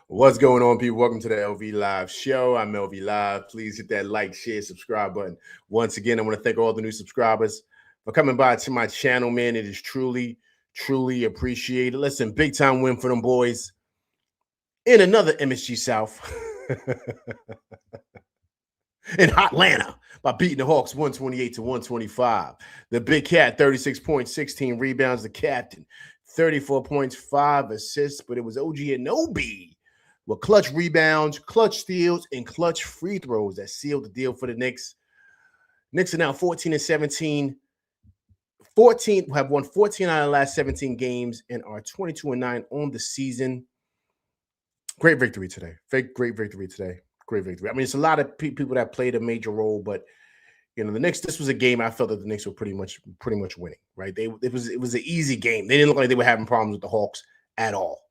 What's going on, people? Welcome to the LV Live show. I'm LV Live. Please hit that like, share, subscribe button. Once again, I want to thank all the new subscribers for coming by to my channel, man. It is truly, truly appreciated. Listen, big time win for them boys in another MSG South in Atlanta by beating the Hawks 128-125. The Big Cat, 36 points, 16 rebounds. The captain, 34 points, 5 assists, but it was OG Anunoby with clutch rebounds, clutch steals, and clutch free throws that sealed the deal for the Knicks. Knicks are now 14-17. Have won 14 out of the last 17 games and are 22-9 on the season. Great victory today. Great victory today. Great victory. I mean, it's a lot of people that played a major role, but the Knicks. This was a game I felt that the Knicks were pretty much winning. Right? It was an easy game. They didn't look like they were having problems with the Hawks at all.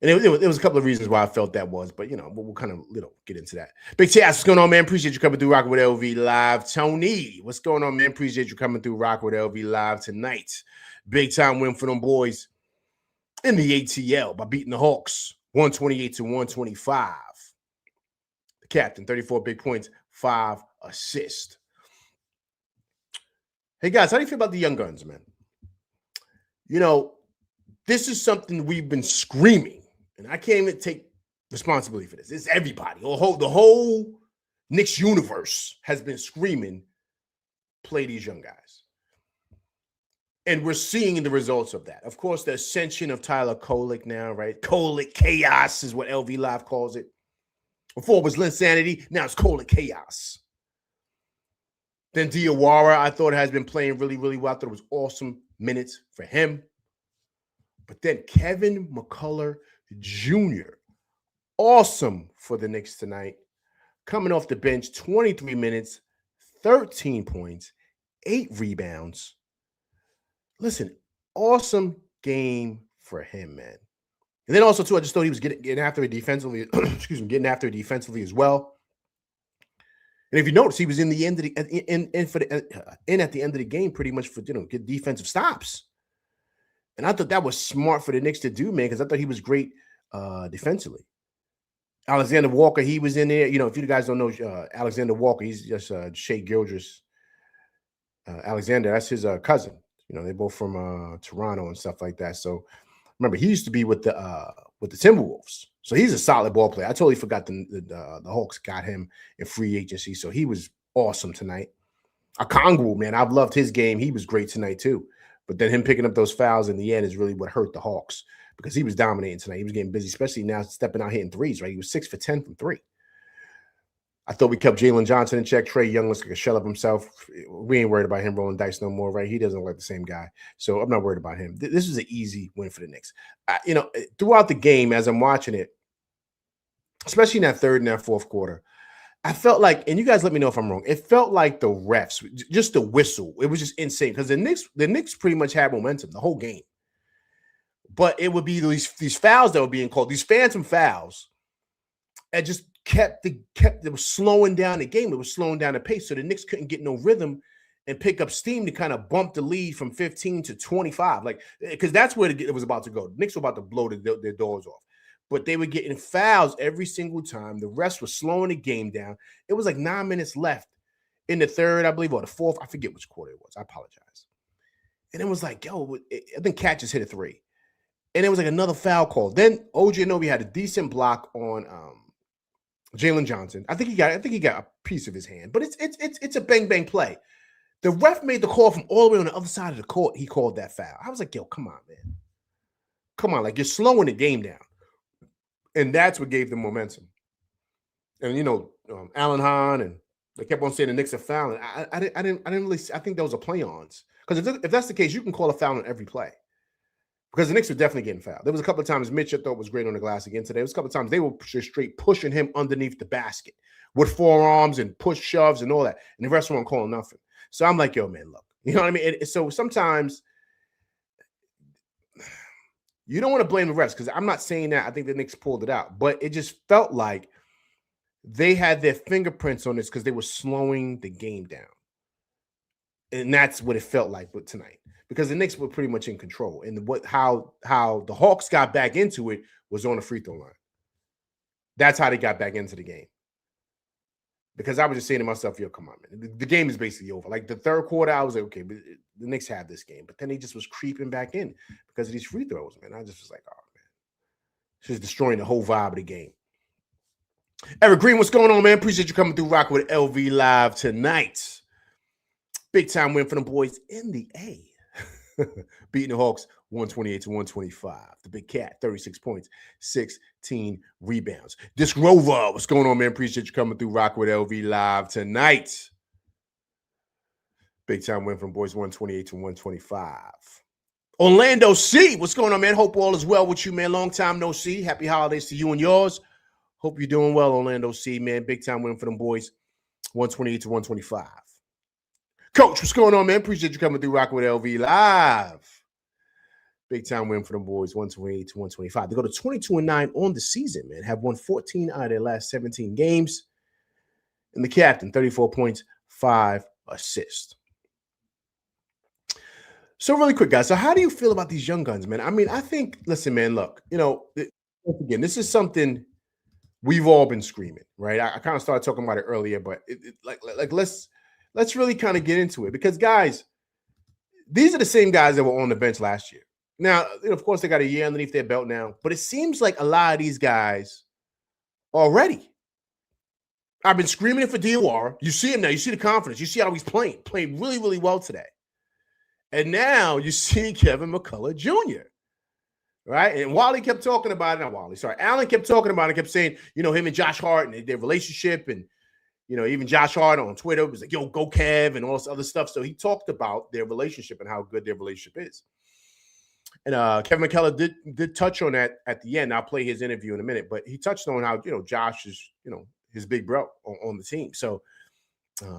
And it was a couple of reasons why I felt that was, but we'll kind of get into that. Big Chaz, what's going on, man? Appreciate you coming through Rocking with LV Live. Tony, what's going on, man? Appreciate you coming through Rocking with LV Live tonight. Big time win for them boys in the ATL by beating the Hawks 128-125. The captain, 34 big points, 5 assists. Hey guys, how do you feel about the young guns, man? This is something we've been screaming. And I can't even take responsibility for this. It's everybody. The whole Knicks universe has been screaming, play these young guys. And we're seeing the results of that. Of course, the ascension of Tyler Kolek now, right? Kolek chaos is what LV Live calls it. Before it was Linsanity, now it's Kolek chaos. Then Diawara, I thought, has been playing really, really well. I thought it was awesome minutes for him. But then Kevin McCullough Jr., awesome for the Knicks tonight. Coming off the bench, 23 minutes, 13 points, 8 rebounds. Listen, awesome game for him, man. And then also, too, I just thought he was getting after it defensively. Getting after it defensively as well. And if you notice, he was in the end of the at the end of the game, pretty much for get defensive stops. And I thought that was smart for the Knicks to do, man, because I thought he was great defensively. Alexander Walker, he was in there. If you guys don't know Alexander Walker, he's just Shea Gildress. Alexander, that's his cousin. They're both from Toronto and stuff like that. So remember, he used to be with the Timberwolves. So he's a solid ball player. I totally forgot the Hawks got him in free agency. So he was awesome tonight. Okongwu, man, I've loved his game. He was great tonight too. But then him picking up those fouls in the end is really what hurt the Hawks because he was dominating tonight. He was getting busy, especially now stepping out hitting threes, right? He was 6 for 10 from 3. I thought we kept Jalen Johnson in check. Trae Young looks like a shell of himself. We ain't worried about him rolling dice no more, right? He doesn't look like the same guy. So I'm not worried about him. This was an easy win for the Knicks. Throughout the game, as I'm watching it, especially in that third and that fourth quarter, I felt like, and you guys let me know if I'm wrong, it felt like the refs, just the whistle, it was just insane because the Knicks pretty much had momentum the whole game. But it would be these fouls that were being called, these phantom fouls, and just it was slowing down the game. It was slowing down the pace. So the Knicks couldn't get no rhythm and pick up steam to kind of bump the lead from 15 to 25. Because that's where it was about to go. The Knicks were about to blow their doors off. But they were getting fouls every single time. The refs were slowing the game down. It was like 9 minutes left in the third, I believe, or the fourth. I forget which quarter it was. I apologize. And it was like, I think Cat just hit a 3. And it was like another foul call. Then OG Anunoby had a decent block on Jalen Johnson. I think he got a piece of his hand. But it's a bang-bang play. The ref made the call from all the way on the other side of the court. He called that foul. I was like, come on, man. Come on, you're slowing the game down. And that's what gave them momentum. And Alan Hahn, and they kept on saying the Knicks are fouling. I didn't really. I think those are play-ons because if that's the case, you can call a foul on every play. Because the Knicks were definitely getting fouled. There was a couple of times Mitch I thought was great on the glass again today. There was a couple of times they were just straight pushing him underneath the basket with forearms and push shoves and all that, and the rest weren't calling nothing. So I'm like, man, look, you know what I mean? And so sometimes you don't want to blame the refs because I'm not saying that. I think the Knicks pulled it out. But it just felt like they had their fingerprints on this because they were slowing the game down. And that's what it felt like tonight. because the Knicks were pretty much in control. And how the Hawks got back into it was on the free throw line. That's how they got back into the game. Because I was just saying to myself, yo, come on, man. The game is basically over. Like the third quarter, I was like, okay, but the Knicks have this game. But then he just was creeping back in because of these free throws, man. I just was like, oh, man. This is destroying the whole vibe of the game. Eric Green, what's going on, man? Appreciate you coming through rocking with LV Live tonight. Big time win for them boys in the A. Beating the Hawks 128-125. The Big Cat, 36 points, 16 rebounds. Disc Rover, what's going on, man? Appreciate you coming through rocking with LV Live tonight. Big time win from boys 128-125. Orlando C, what's going on, man? Hope all is well with you, man. Long time no see. Happy holidays to you and yours. Hope you're doing well, Orlando C, man. Big time win for them boys, 128-125. Coach, what's going on, man? Appreciate you coming through rocking with LV Live. Big time win for them boys, 128-125. They go to 22-9 on the season, man. Have won 14 out of their last 17 games. And the captain, 34 points, 5 assists. So really quick, guys. So how do you feel about these young guns, man? I mean, I think, listen, man, look, again, this is something we've all been screaming, right? I kind of started talking about it earlier, but let's really kind of get into it because, guys, these are the same guys that were on the bench last year. Now, of course, they got a year underneath their belt now, but it seems like a lot of these guys are ready. I've been screaming it for Diawara. You see him now. You see the confidence. You see how he's playing really, really well today. And now you see Kevin McCullough Jr., right? And Wally kept talking about it. Not Wally, sorry. Allen kept talking about it, kept saying, him and Josh Hart and their relationship. And, even Josh Hart on Twitter was like, yo, go Kev and all this other stuff. So he talked about their relationship and how good their relationship is. And Kevin McCullough did touch on that at the end. I'll play his interview in a minute. But he touched on how, Josh is, his big bro on the team. So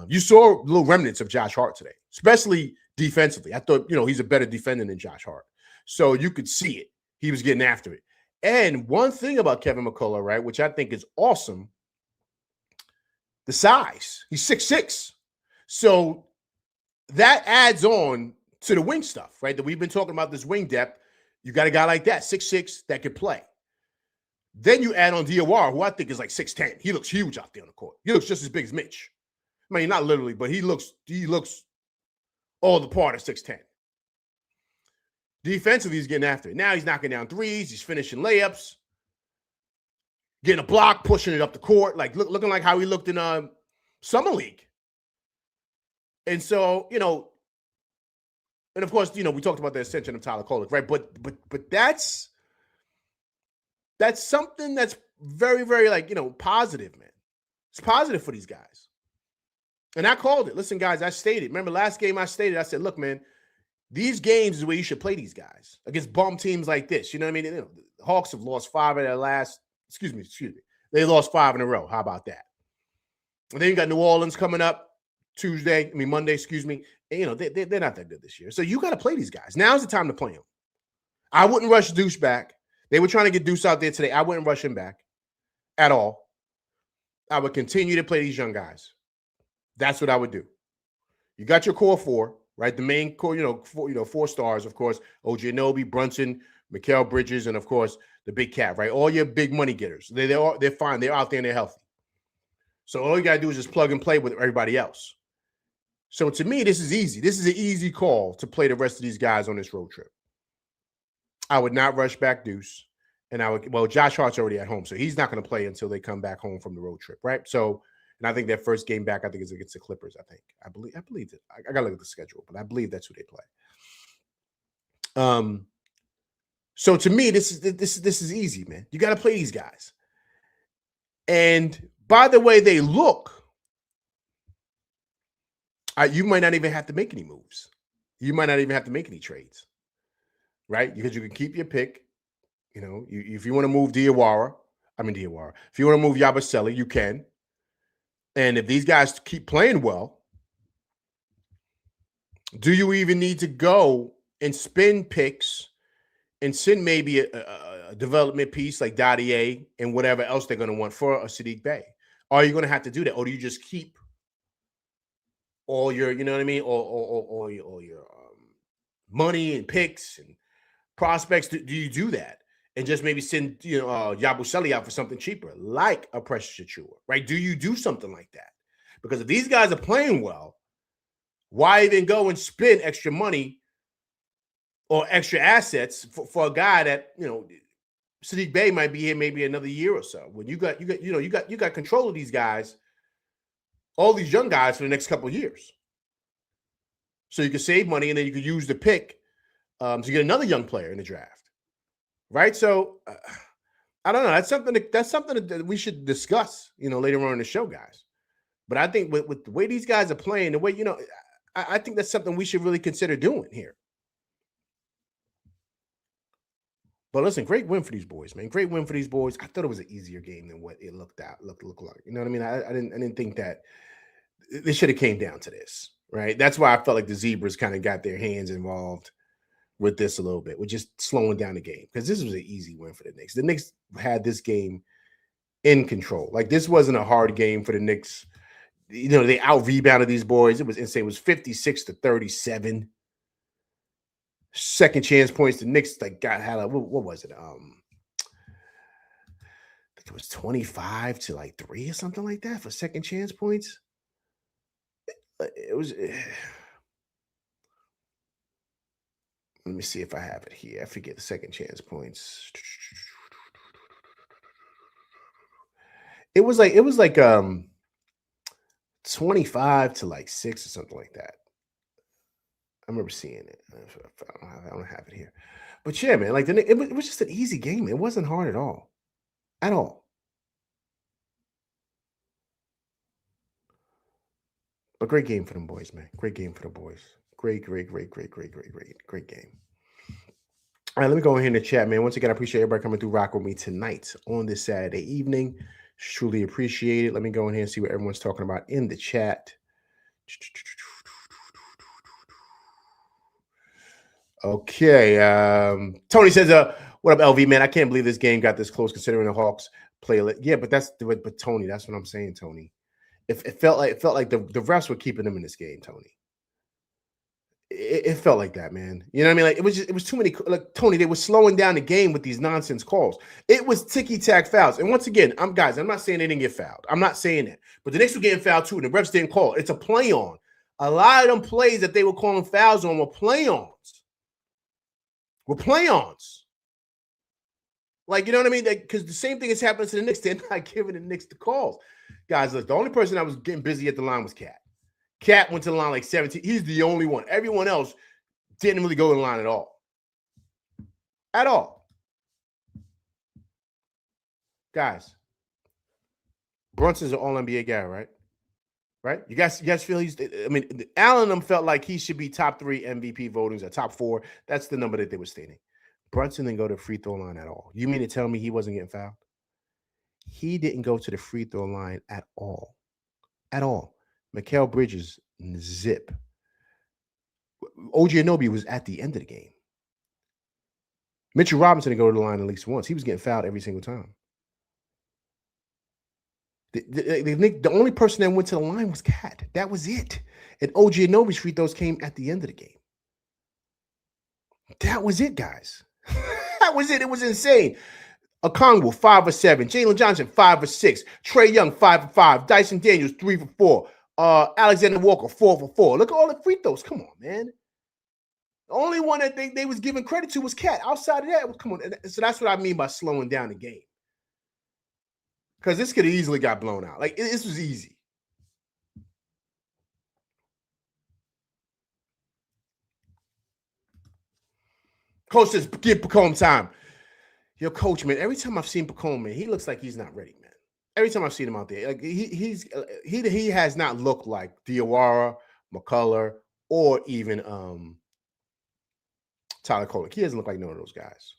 you saw little remnants of Josh Hart today, especially defensively. I thought, he's a better defender than Josh Hart. So you could see it. He was getting after it. And one thing about Kevin McCullough, right, which I think is awesome, the size. He's 6'6". So that adds on to the wing stuff, right, that we've been talking about, this wing depth. You got a guy like that, 6'6", that could play. Then you add on Diawara, who I think is like 6'10". He looks huge out there on the court. He looks just as big as Mitch. I mean, not literally, but he looks all the part of 6'10". Defensively, he's getting after it. Now he's knocking down threes. He's finishing layups, getting a block, pushing it up the court, like looking like how he looked in Summer League. And so, and of course, we talked about the ascension of Tyler Kolek, right? But that's something that's very, very positive, man. It's positive for these guys. And I called it. Listen, guys, I stated. Remember last game I stated, I said, look, man, these games is where you should play these guys against bum teams like this. You know what I mean? The Hawks have lost 5 of their last, excuse me. They lost 5 in a row. How about that? And then you got New Orleans coming up Monday, excuse me. And, they're not that good this year. So you got to play these guys. Now's the time to play them. I wouldn't rush Deuce back. They were trying to get Deuce out there today. I wouldn't rush him back at all. I would continue to play these young guys. That's what I would do. You got your core 4, right? The main core, 4 stars, of course, OG Anunoby, Brunson, Mikal Bridges, and of course the Big Cat, right? All your big money getters. They're fine. They're out there and they're healthy. So all you gotta do is just plug and play with everybody else. So to me, this is easy. This is an easy call to play the rest of these guys on this road trip. I would not rush back Deuce. And Josh Hart's already at home, so he's not going to play until they come back home from the road trip, right? So, and I think their first game back, I think, is against the Clippers. I believe it. I got to look at the schedule, but I believe that's who they play. So to me, this is easy, man. You got to play these guys. And by the way they look, you might not even have to make any moves. You might not even have to make any trades, right? Because you can keep your pick. If you want to move Diawara, if you want to move Yabusele, you can. And if these guys keep playing well, do you even need to go and spend picks and send maybe a development piece like Dadier and whatever else they're going to want for a Sadiq Bey? Are you going to have to do that? Or do you just keep all your, all your money and picks and prospects, do you do that? And just maybe send Yabusele out for something cheaper, like a Precious Achua, right? Do you do something like that? Because if these guys are playing well, why even go and spend extra money or extra assets for a guy that Sadiq Bey might be here maybe another year or so? When you got control of these guys, all these young guys for the next couple of years, so you can save money and then you can use the pick to get another young player in the draft, right? So I don't know. That's something that we should discuss, later on in the show, guys. But I think with the way these guys are playing, the way I think that's something we should really consider doing here. But listen, great win for these boys, man. Great win for these boys. I thought it was an easier game than what it looked like. You know what I mean? I didn't think that they should have came down to this, right? That's why I felt like the Zebras kind of got their hands involved with this a little bit, with just slowing down the game, because this was an easy win for the Knicks. The Knicks had this game in control. Like, this wasn't a hard game for the Knicks. They out-rebounded these boys. It was insane. It was 56-37. Second chance points. The Knicks what was it? I think it was 25-3 or something like that for second chance points. It was. Let me see if I have it here. I forget the second chance points. It was like 25-6 or something like that. I remember seeing it. I don't have it here. But yeah, man, like it was just an easy game. It wasn't hard at all. At all. But great game for them boys, man. Great game for the boys. Great game. All right, let me go ahead in the chat, man. Once again, I appreciate everybody coming through rock with me tonight on this Saturday evening. Truly appreciate it. Let me go in here and see what everyone's talking about in the chat. Okay. Tony says, what up, LV, man? I can't believe this game got this close considering the Hawks play. Yeah, but Tony, that's what I'm saying, Tony. It felt like the refs were keeping them in this game, Tony. It felt like that, man. You know what I mean? Like, it was too many. Like, Tony, they were slowing down the game with these nonsense calls. It was ticky-tack fouls. And once again, I'm not saying they didn't get fouled. I'm not saying that. But the Knicks were getting fouled too, and the refs didn't call it. It's a play-on. A lot of them plays that they were calling fouls on were play-ons. Like, you know what I mean? Because the same thing is happening to the Knicks. They're not giving the Knicks the calls. Guys, look, the only person that was getting busy at the line was Cat. Cat went to the line like 17. He's the only one. Everyone else didn't really go to the line at all. At all. Guys, Brunson's an all-NBA guy, right? Right? You guys feel Allen and them felt like he should be top 3 MVP votings or top 4. That's the number that they were stating. Brunson didn't go to the free throw line at all. You mean to tell me he wasn't getting fouled? He didn't go to the free throw line at all. At all. Mikal Bridges, zip. OG Anunoby was at the end of the game. Mitchell Robinson didn't go to the line at least once. He was getting fouled every single time. The only person that went to the line was Cat. That was it. And OG Anunoby's free throws came at the end of the game. That was it, guys. That was it. It was insane. Okongwu, 5 for 7. Jalen Johnson, 5 for 6. Trae Young, 5 for 5. Dyson Daniels, 3 for 4. Alexander Walker, 4 for 4. Look at all the free throws. Come on, man. The only one that they was giving credit to was Cat. Outside of that, come on. So that's what I mean by slowing down the game. Because this could have easily got blown out. Like, this was easy. Coach says, give Pacome time. Yo, Coach, man, every time I've seen Pacome, man, he looks like he's not ready, man. Every time I've seen him out there, like he has not looked like Diawara, McCullough, or even Tyler Kolek. He doesn't look like none of those guys.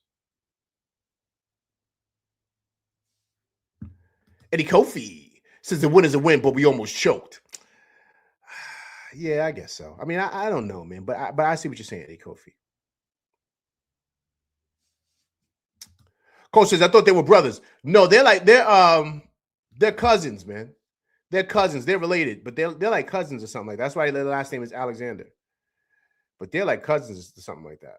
Eddie Kofi says the win is a win, but we almost choked. Yeah, I guess so. I mean, I don't know, man, but I see what you're saying, Eddie Kofi. Coach says, I thought they were brothers. No, they're cousins, man. They're cousins. They're related, but they're like cousins or something like that. That's why their last name is Alexander. But they're like cousins or something like that.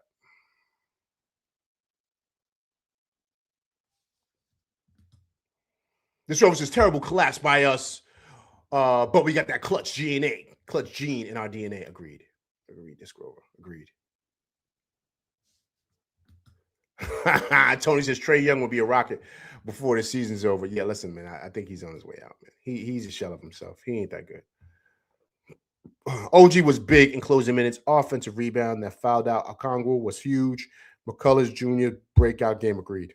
This show was just terrible collapse by us. But we got that clutch gene in our DNA. Agreed. This Grover. Agreed. Tony says Trae Young will be a Rocket before the season's over. Yeah, listen, man. I think he's on his way out, man. He's a shell of himself. He ain't that good. OG was big in closing minutes. Offensive rebound that fouled out Okongwu was huge. McCullers Jr. breakout game. Agreed.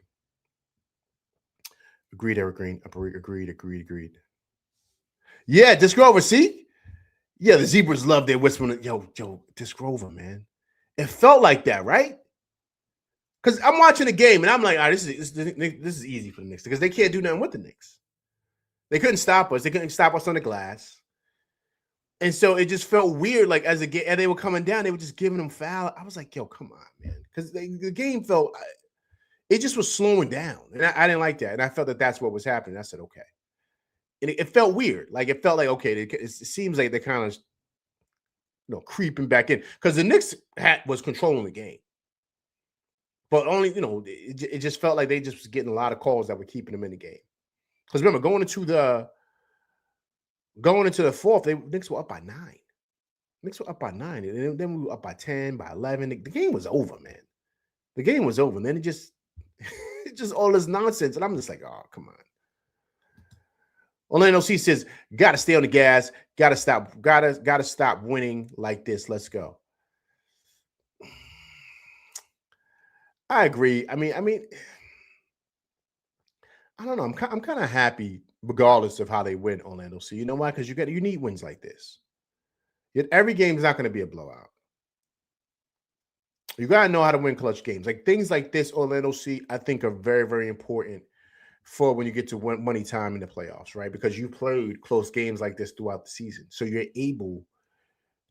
Agreed, Eric Green. Agreed. Yeah, Disc Grover, see? Yeah, the Zebras love their whispering. Yo, Disc Grover, man. It felt like that, right? Because I'm watching the game and I'm like, this is easy for the Knicks because they can't do nothing with the Knicks. They couldn't stop us. They couldn't stop us on the glass. And so it just felt weird. Like as they were coming down, they were just giving them foul. I was like, yo, come on, man. Because the game felt, it just was slowing down. And I didn't like that. And I felt that that's what was happening. I said, okay. And it felt weird. Like it felt like, okay, it seems like they're kind of, creeping back in. Because the Knicks was controlling the game. But only, it just felt like they just was getting a lot of calls that were keeping them in the game. Because remember, going into the fourth, the Knicks were up by 9. And then we were up by 10, by 11. The game was over, man. The game was over. And then it just all this nonsense. And I'm just like, oh, come on. Orlando C says, gotta stay on the gas, gotta stop winning like this. Let's go. I agree. I mean, I don't know. I'm kind of happy regardless of how they win, Orlando C. You know why? Because you need wins like this. Yet every game is not going to be a blowout. You got to know how to win clutch games. Like things like this, Orlando C, I think are very, very important for when you get to money time in the playoffs, right? Because you played close games like this throughout the season. So you're able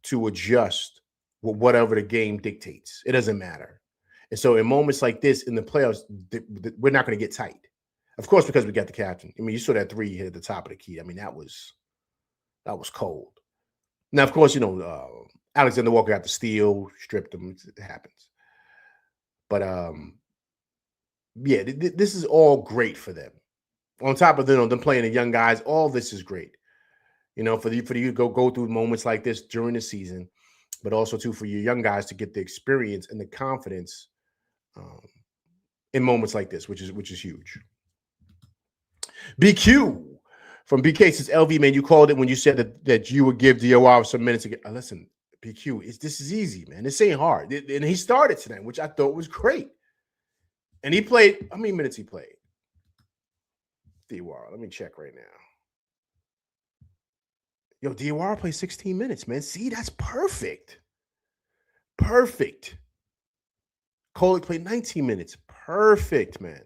to adjust with whatever the game dictates. It doesn't matter. And so in moments like this in the playoffs, we're not going to get tight. Of course, because we got the captain. I mean, you saw that 3 hit at the top of the key. I mean, that was cold. Now, of course, Alexander Walker got the steal, stripped him. It happens. But yeah, this is all great for them. On top of them playing the young guys, all this is great. For you to go through moments like this during the season, but also too for your young guys to get the experience and the confidence in moments like this, which is huge. BQ from BK says, LV, man, you called it when you said that you would give DOR some minutes to get. Listen, BQ, this is easy, man. This ain't hard. And he started tonight, which I thought was great. And he played, how many minutes he played? DOR, let me check right now. Yo, DOR played 16 minutes, man. See, that's perfect. Perfect. Kolek played 19 minutes. Perfect, man.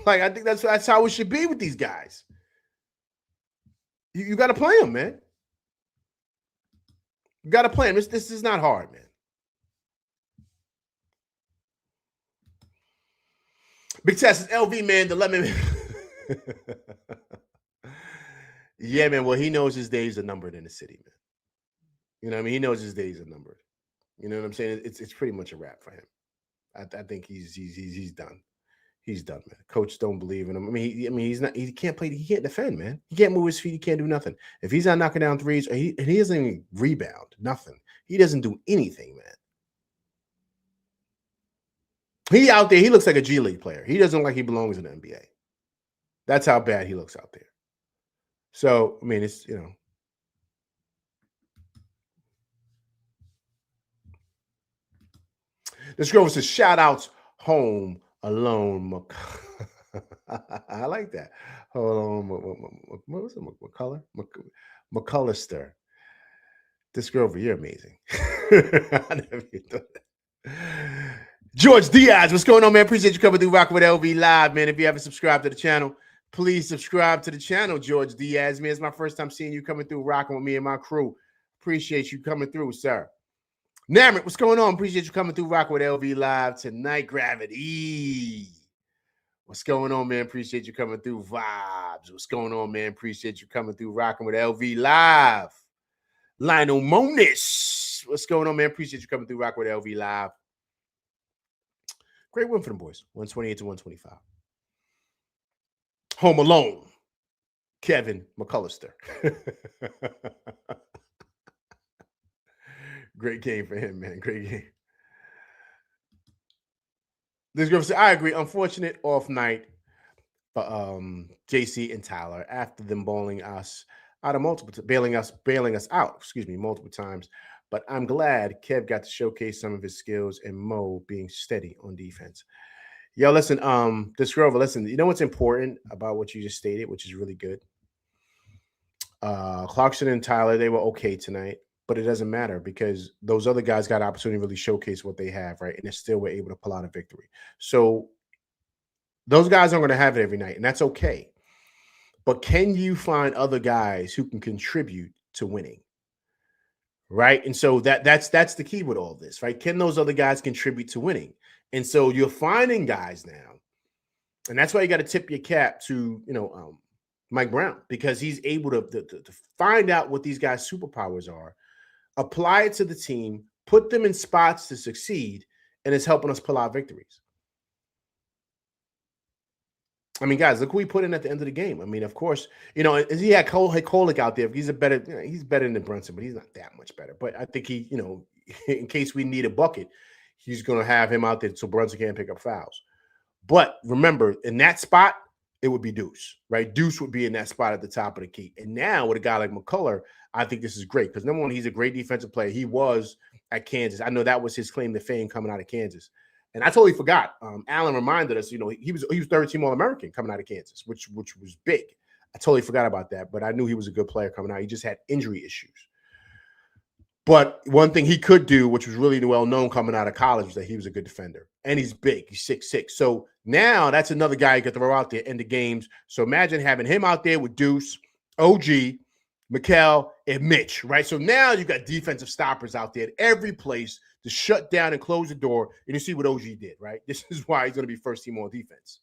Like, I think that's how it should be with these guys. You got to play them, man. You got to play them. This is not hard, man. Big Tess is LV, man. The lemon. Yeah, man. Well, he knows his days are numbered in the city, man. You know what I mean? He knows his days are numbered. You know what I'm saying? It's pretty much a wrap for him. I think he's done. He's done, man. Coach don't believe in him. I mean, he's not. He can't play. He can't defend, man. He can't move his feet. He can't do nothing. If he's not knocking down threes, he doesn't even rebound. Nothing. He doesn't do anything, man. He out there. He looks like a G League player. He doesn't look like he belongs in the NBA. That's how bad he looks out there. So I mean, it's This girl says shout outs home alone. I like that. Hold on. What was it? McCullough? McCullister. This girl over here, amazing. I never even thought that. George Diaz, what's going on, man? Appreciate you coming through Rocking with LV Live, man. If you haven't subscribed to the channel, please subscribe to the channel, George Diaz. Man, it's my first time seeing you coming through, rocking with me and my crew. Appreciate you coming through, sir. Namrit, what's going on? Appreciate you coming through Rocking with LV Live tonight. Gravity. What's going on, man? Appreciate you coming through. Vibes. What's going on, man? Appreciate you coming through Rocking with LV Live. Lionel Monis. what's going on, man? Appreciate you coming through Rock with LV Live. Great win for them boys, 128 to 125. Home alone, Kevin McCullister. Great game for him, man. Great game. This girl said, I agree. Unfortunate off night for JC and Tyler after them bailing us out multiple times. But I'm glad Kev got to showcase some of his skills and Mo being steady on defense. Yo, listen, Disgrover, listen, you know what's important about what you just stated, which is really good? Clarkson and Tyler, they were okay tonight, but it doesn't matter because those other guys got an opportunity to really showcase what they have, right? And they still were able to pull out a victory. So those guys aren't going to have it every night, and that's okay. But can you find other guys who can contribute to winning? Right. And so that's the key with all this, right? Can those other guys contribute to winning? And so you're finding guys now, and that's why you got to tip your cap to, Mike Brown, because he's able to find out what these guys' superpowers are, apply it to the team, put them in spots to succeed, and it's helping us pull out victories. I mean, guys, look who he put in at the end of the game. I mean, of course, he had Kolick out there. He's better than Brunson, but he's not that much better. But I think he, in case we need a bucket, he's going to have him out there so Brunson can't pick up fouls. But remember, in that spot, it would be Deuce, right? Deuce would be in that spot at the top of the key. And now with a guy like McCullough, I think this is great because number one, he's a great defensive player. He was at Kansas. I know that was his claim to fame coming out of Kansas. And I totally forgot. Alan reminded us, he was third team All-American coming out of Kansas, which was big. I totally forgot about that, but I knew he was a good player coming out. He just had injury issues. But one thing he could do, which was really well known coming out of college, was that he was a good defender. And he's big. He's 6'6". So now that's another guy you could throw out there in the games. So imagine having him out there with Deuce, OG, Mikal, and Mitch, right? So now you got defensive stoppers out there at every place to shut down and close the door. And you see what OG did, right? This is why he's going to be first team on defense,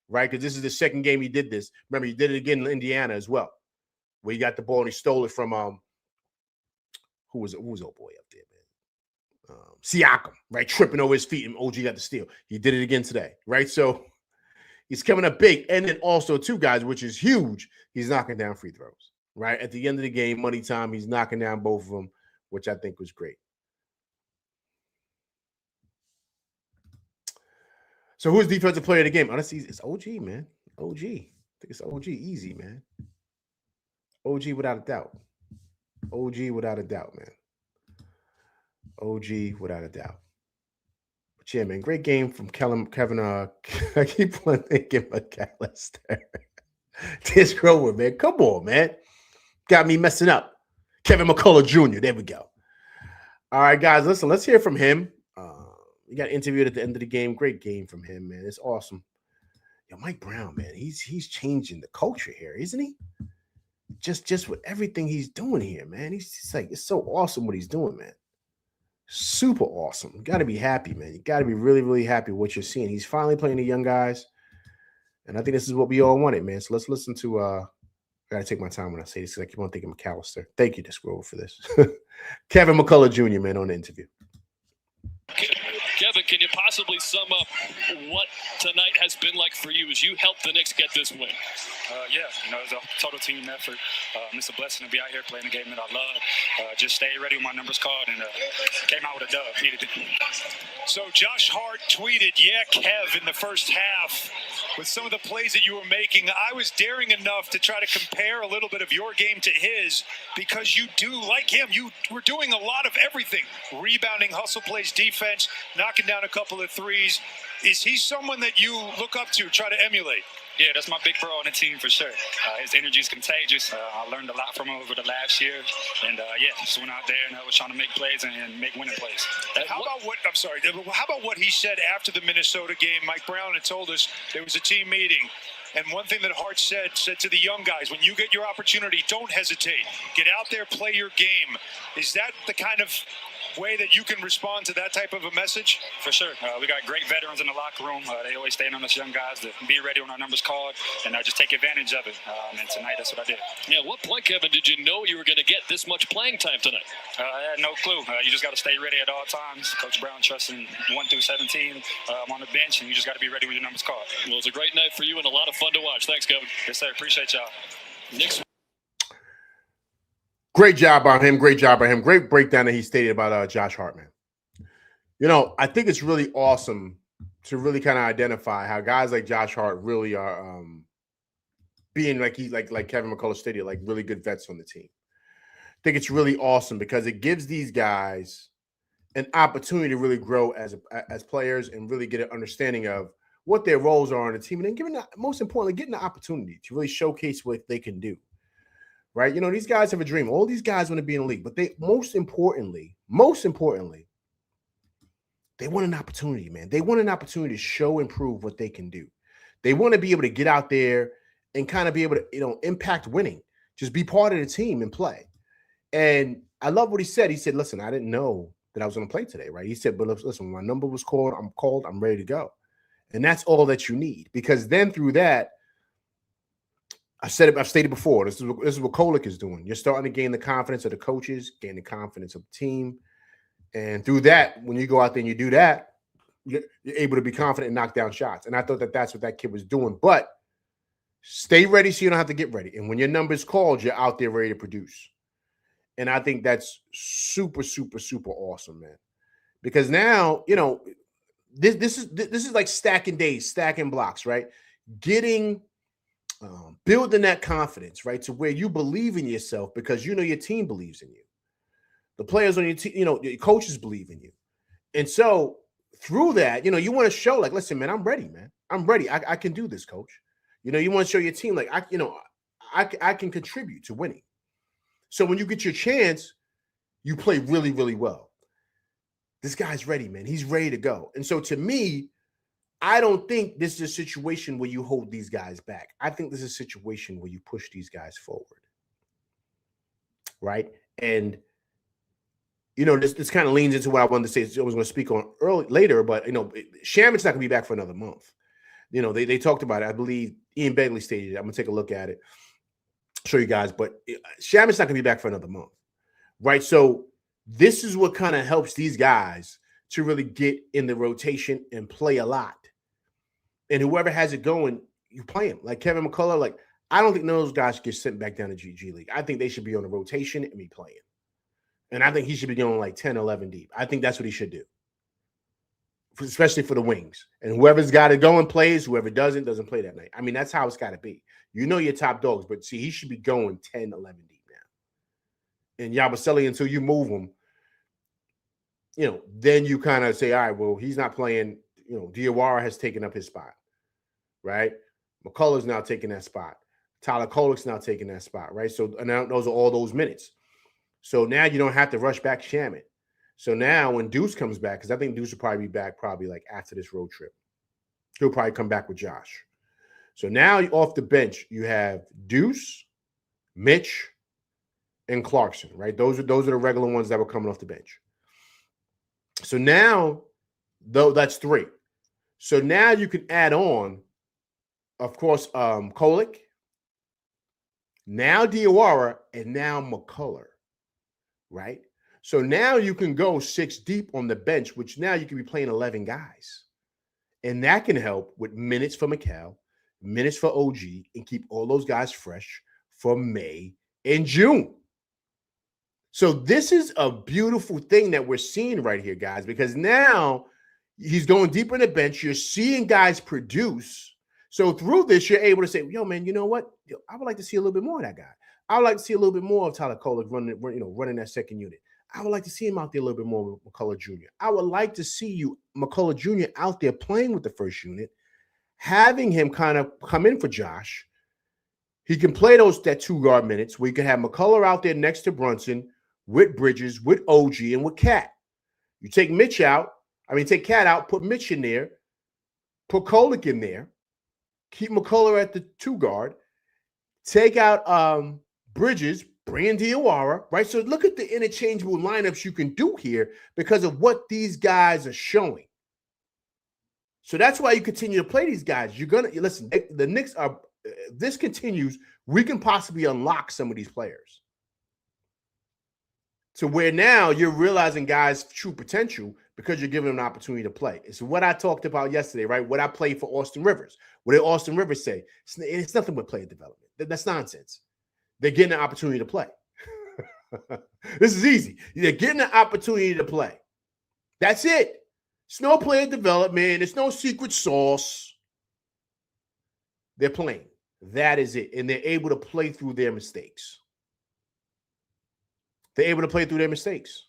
right? Because this is the second game he did this. Remember, he did it again in Indiana as well, where he got the ball and he stole it from who was old boy up there, man? Siakam, right? Tripping over his feet, and OG got the steal. He did it again today, right? So he's coming up big. And then also, two guys, which is huge, he's knocking down free throws, right? At the end of the game, money time, he's knocking down both of them, which I think was great. So who's defensive player of the game? Honestly, it's OG, man. OG. I think it's OG. Easy, man. OG without a doubt. OG without a doubt, man. OG without a doubt. But yeah, man, great game from Kevin. I keep on thinking McAllister. This Grover, man. Come on, man. Got me messing up. Kevin McCullough Jr. There we go. All right, guys, listen, let's hear from him. We got interviewed at the end of the game. Great game from him, man. It's awesome. Yo, Mike Brown, man, he's changing the culture here, isn't he? Just with everything he's doing here, man. He's like, it's so awesome what he's doing, man. Super awesome. You got to be happy, man. You got to be really, really happy with what you're seeing. He's finally playing the young guys, and I think this is what we all wanted, man. So let's listen to. I got to take my time when I say this because I keep on thinking McAllister. Thank you, Discworld, for this. Kevin McCullough Jr., man, on the interview. Kevin, can you possibly sum up what tonight has been like for you as you helped the Knicks get this win? Yeah, it was a total team effort. It's a blessing to be out here playing the game that I love. Just stayed ready when my numbers called and came out with a dub. Needed it. So Josh Hart tweeted, yeah, Kev, in the first half, with some of the plays that you were making, I was daring enough to try to compare a little bit of your game to his because you do, like him, you were doing a lot of everything. Rebounding, hustle plays, defense, knocking down a couple of threes. Is he someone that you look up to, try to emulate? Yeah, that's my big bro on the team for sure. His energy is contagious. I learned a lot from him over the last year. And, just went out there and I was trying to make plays and make winning plays. How about what he said after the Minnesota game? Mike Brown had told us there was a team meeting. And one thing that Hart said to the young guys, when you get your opportunity, don't hesitate. Get out there, play your game. Is that the kind of way that you can respond to that type of a message? For sure. We got great veterans in the locker room. They always stand on us young guys to be ready when our number's called and just take advantage of it. And tonight, that's what I did. Yeah, at what point, Kevin, did you know you were going to get this much playing time tonight? I had no clue. You just got to stay ready at all times. Coach Brown trusts in 1 through 17 on the bench, and you just got to be ready when your number's called. Well, it was a great night for you and a lot of fun to watch. Thanks, Kevin. Yes, sir. Appreciate y'all. Knicks. Great job on him. Great job on him. Great breakdown that he stated about Josh Hart, man. You know, I think it's really awesome to really kind of identify how guys like Josh Hart really are being like Kevin McCullough stated, like really good vets on the team. I think it's really awesome because it gives these guys an opportunity to really grow as players and really get an understanding of what their roles are on the team, and then giving, most importantly, getting the opportunity to really showcase what they can do. Right? You know, these guys have a dream. All these guys want to be in the league, but they most importantly, they want an opportunity, man. They want an opportunity to show and prove what they can do. They want to be able to get out there and kind of be able to, you know, impact winning, just be part of the team and play. And I love what he said. He said, listen, I didn't know that I was going to play today, right? He said, but listen, when my number was called, I'm ready to go. And that's all that you need, because then through that, I've stated before, this is what Kolek is doing. You're starting to gain the confidence of the coaches, gain the confidence of the team. And through that, when you go out there and you do that, you're able to be confident and knock down shots. And I thought that that's what that kid was doing. But stay ready so you don't have to get ready. And when your number's called, you're out there ready to produce. And I think that's super, super, super awesome, man. Because now, you know, this is like stacking days, stacking blocks, right? Building that confidence, right, to where you believe in yourself because you know your team believes in you. The players on your team, you know, your coaches believe in you. And so through that, you know, you want to show like, listen, man, I'm ready, man. I'm ready. I can do this, coach. You know, you want to show your team like, I can contribute to winning. So when you get your chance, you play really, really well. This guy's ready, man. He's ready to go. And so to me, I don't think this is a situation where you hold these guys back. I think this is a situation where you push these guys forward. Right? And, you know, this kind of leans into what I wanted to say. I was going to speak on later, but, you know, Shaman's not going to be back for another month. You know, they talked about it. I believe Ian Begley stated it. I'm going to take a look at it, show you guys. But Shaman's not going to be back for another month. Right? So this is what kind of helps these guys to really get in the rotation and play a lot. And whoever has it going, you play him. Like Kevin McCullough, like, I don't think none of those guys get sent back down to G League. I think they should be on the rotation and be playing. And I think he should be going like 10, 11 deep. I think that's what he should do, especially for the wings. And whoever's got it going plays. Whoever doesn't play that night. I mean, that's how it's got to be. You know your top dogs, but see, he should be going 10, 11 deep now. And Yabusele, until you move him, you know, then you kind of say, all right, well, he's not playing. You know, Diawara has taken up his spot, right? McCullough's now taking that spot. Tyler Kolek's now taking that spot, right? So now those are all those minutes. So now you don't have to rush back Shaman. So now when Deuce comes back, because I think Deuce will probably be back probably like after this road trip. He'll probably come back with Josh. So now off the bench, you have Deuce, Mitch, and Clarkson, right? Those are the regular ones that were coming off the bench. So now, though, that's 3. So now you can add on, of course, Kolek, now Diawara, and now McCullough, right? So now you can go 6 deep on the bench, which now you can be playing 11 guys. And that can help with minutes for Mikal, minutes for OG, and keep all those guys fresh for May and June. So this is a beautiful thing that we're seeing right here, guys, because now he's going deeper in the bench. You're seeing guys produce. So through this, you're able to say, yo, man, you know what? I would like to see a little bit more of that guy. I would like to see a little bit more of Tyler Kolek running that second unit. I would like to see him out there a little bit more with McCullough Jr. I would like to see you, McCullough Jr., out there playing with the first unit, having him kind of come in for Josh. He can play that 2-guard minutes where you can have McCullough out there next to Brunson with Bridges, with OG, and with Cat. You take take Cat out, put Mitch in there, put Kolek in there, keep McCullough at the 2-guard, take out Bridges, bring in Diawara, right? So look at the interchangeable lineups you can do here because of what these guys are showing. So that's why you continue to play these guys. You're going to, listen, the Knicks are, if this continues, we can possibly unlock some of these players. To where now you're realizing guys' true potential because you're giving them an opportunity to play. It's what I talked about yesterday, right? What I played for Austin Rivers. What did Austin Rivers say? It's nothing but player development. That's nonsense. They're getting an opportunity to play. This is easy. They're getting an opportunity to play. That's it. It's no player development. It's no secret sauce. They're playing. That is it. And they're able to play through their mistakes. They're able to play through their mistakes.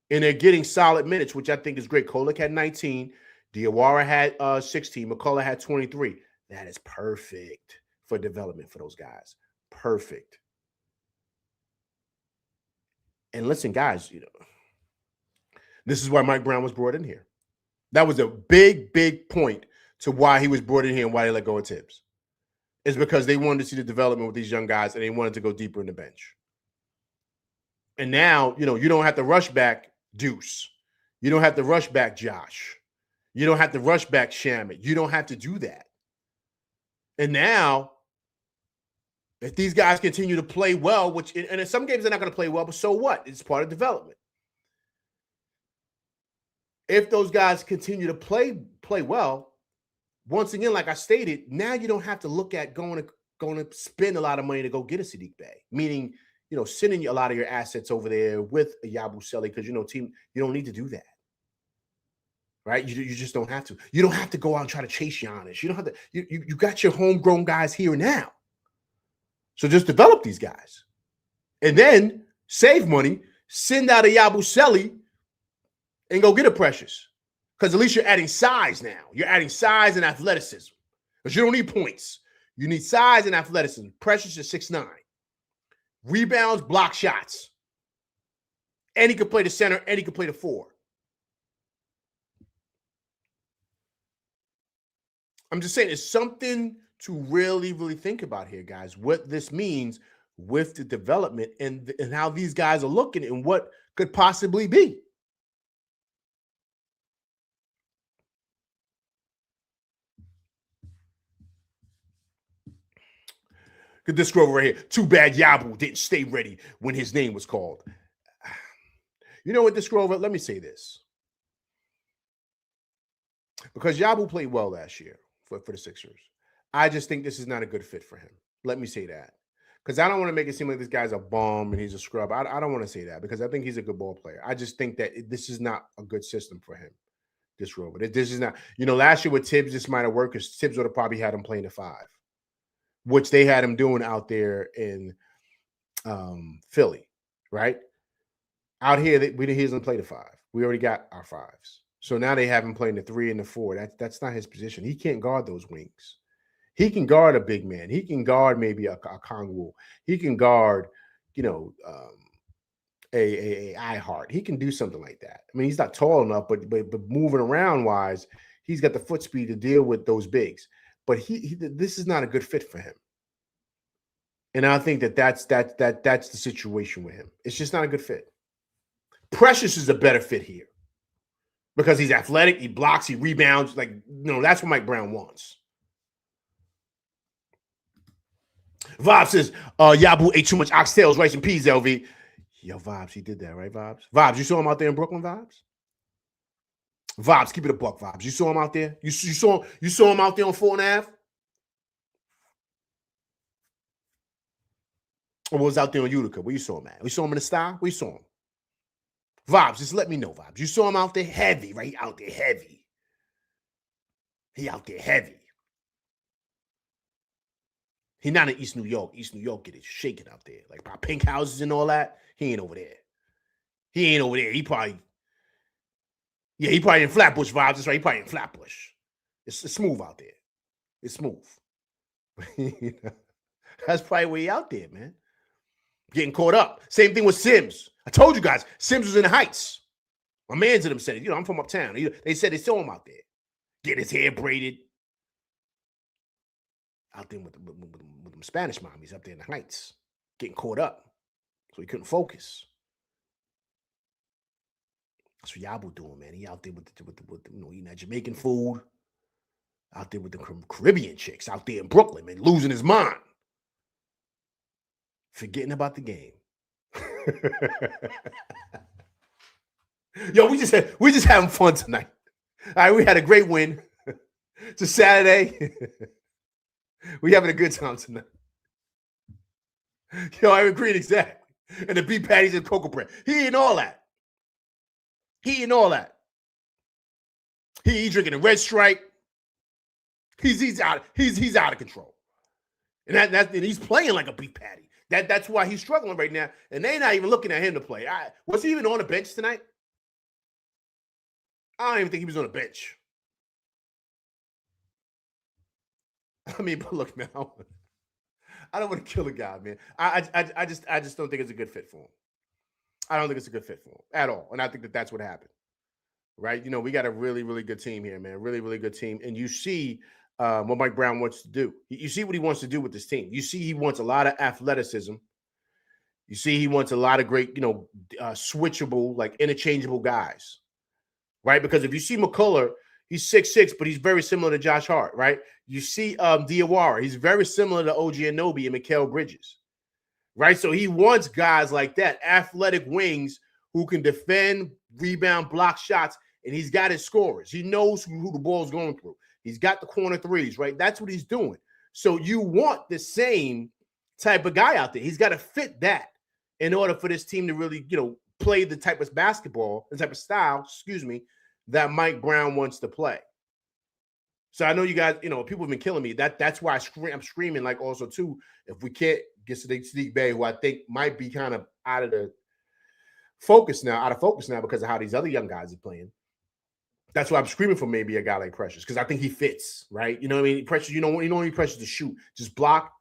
And they're getting solid minutes, which I think is great. Kolek had 19. Diawara had 16. McCullough had 23. That is perfect for development for those guys. Perfect. And listen, guys, this is why Mike Brown was brought in here. That was a big, big point to why he was brought in here and why they let go of Tibbs. It's because they wanted to see the development with these young guys and they wanted to go deeper in the bench. And now, you don't have to rush back Deuce. You don't have to rush back Josh. You don't have to rush back Shamet. You don't have to do that. And now, if these guys continue to play well, which, and in some games they're not going to play well, but so what? It's part of development. If those guys continue to play well, once again, like I stated, now you don't have to look at going to spend a lot of money to go get a Sadiq Bey, meaning, sending a lot of your assets over there with a Yabusele because, team, you don't need to do that. Right? You just don't have to. You don't have to go out and try to chase Giannis. You don't have to. You got your homegrown guys here and now. So just develop these guys. And then save money, send out a Yabusele and go get a Precious. Because at least you're adding size now. You're adding size and athleticism. Because you don't need points. You need size and athleticism. Precious is 6'9". Rebounds, block shots. And he can play the center, and he can play the 4. I'm just saying it's something to really, really think about here, guys, what this means with the development and how these guys are looking and what could possibly be. Look at this scroll right here. Too bad Yabu didn't stay ready when his name was called. You know what, this scroll, let me say this. Because Yabu played well last year for the Sixers. I just think this is not a good fit for him. Let me say that. Because I don't want to make it seem like this guy's a bum and he's a scrub. I don't want to say that because I think he's a good ball player. I just think that this is not a good system for him, this role. But this is not, last year with Tibbs, this might have worked because Tibbs would have probably had him playing the 5, which they had him doing out there in Philly, right? Out here, he doesn't play the 5. We already got our 5s. So now they have him playing the 3 and the 4. That's not his position. He can't guard those wings. He can guard a big man. He can guard maybe a Kongwu. He can guard, a iHeart. He can do something like that. I mean, he's not tall enough, but moving around wise, he's got the foot speed to deal with those bigs. But this is not a good fit for him. And I think that's the situation with him. It's just not a good fit. Precious is a better fit here because he's athletic, he blocks, he rebounds. That's what Mike Brown wants. Vibes says, Yabu ate too much oxtails, rice, and peas, LV. Yo, Vibes, he did that, right, Vibes? Vibes, you saw him out there in Brooklyn, Vibes? Vibes, keep it a buck, Vibes. You saw him out there? You saw him out there on 4 1/2? Or was out there on Utica? Where you saw him at? We saw him in the style? Where you saw him? Vibes, just let me know, Vibes. You saw him out there heavy, right? Out there heavy. He out there heavy. He not in East New York. East New York get it shaking out there. Like by pink houses and all that. He ain't over there. He probably in Flatbush, Vibes. That's right. He probably in Flatbush. It's smooth out there. It's smooth. That's probably where he out there, man. Getting caught up. Same thing with Sims. I told you guys, Sims was in the Heights. My man to them said it. I'm from uptown. They said they saw him out there. Getting his hair braided. Out there with them Spanish mommies up there in the Heights. Getting caught up. So he couldn't focus. That's what Yabo doing, man. He out there with eating that Jamaican food, out there with the Caribbean chicks, out there in Brooklyn, man, losing his mind, forgetting about the game. Yo, we just having fun tonight. All right, we had a great win. It's a Saturday. We having a good time tonight. Yo, I agree exactly. And the beef patties and cocoa bread. He eating all that. He drinking a Red Stripe. He's out of control. And he's playing like a beef patty. That's why he's struggling right now. And they're not even looking at him to play. Was he even on the bench tonight? I don't even think he was on the bench. I mean, but look, man, I don't want to kill a guy, man. I just don't think it's a good fit for him. I don't think it's a good fit for him at all. And I think that's what happened. Right? You know, we got a really, really good team here, man. Really, really good team. And you see what Mike Brown wants to do. You see what he wants to do with this team. You see he wants a lot of athleticism. You see he wants a lot of great, switchable, like interchangeable guys. Right? Because if you see McCullough, he's 6'6", but he's very similar to Josh Hart, right? You see Diawara, he's very similar to OG Anunoby and Mikal Bridges. Right? So he wants guys like that, athletic wings who can defend, rebound, block shots, and he's got his scorers. He knows who the ball's going through. He's got the corner threes, right? That's what he's doing. So you want the same type of guy out there. He's got to fit that in order for this team to really, play the type of basketball, the type of style, that Mike Brown wants to play. So I know you guys, people have been killing me. That's why I'm screaming, like, also too, if we can't get Sadiq Bey, who I think might be kind of out of focus now because of how these other young guys are playing. That's why I'm screaming for maybe a guy like Precious, because I think he fits, right? You know what I mean? Precious, you don't need Precious to shoot. Just block,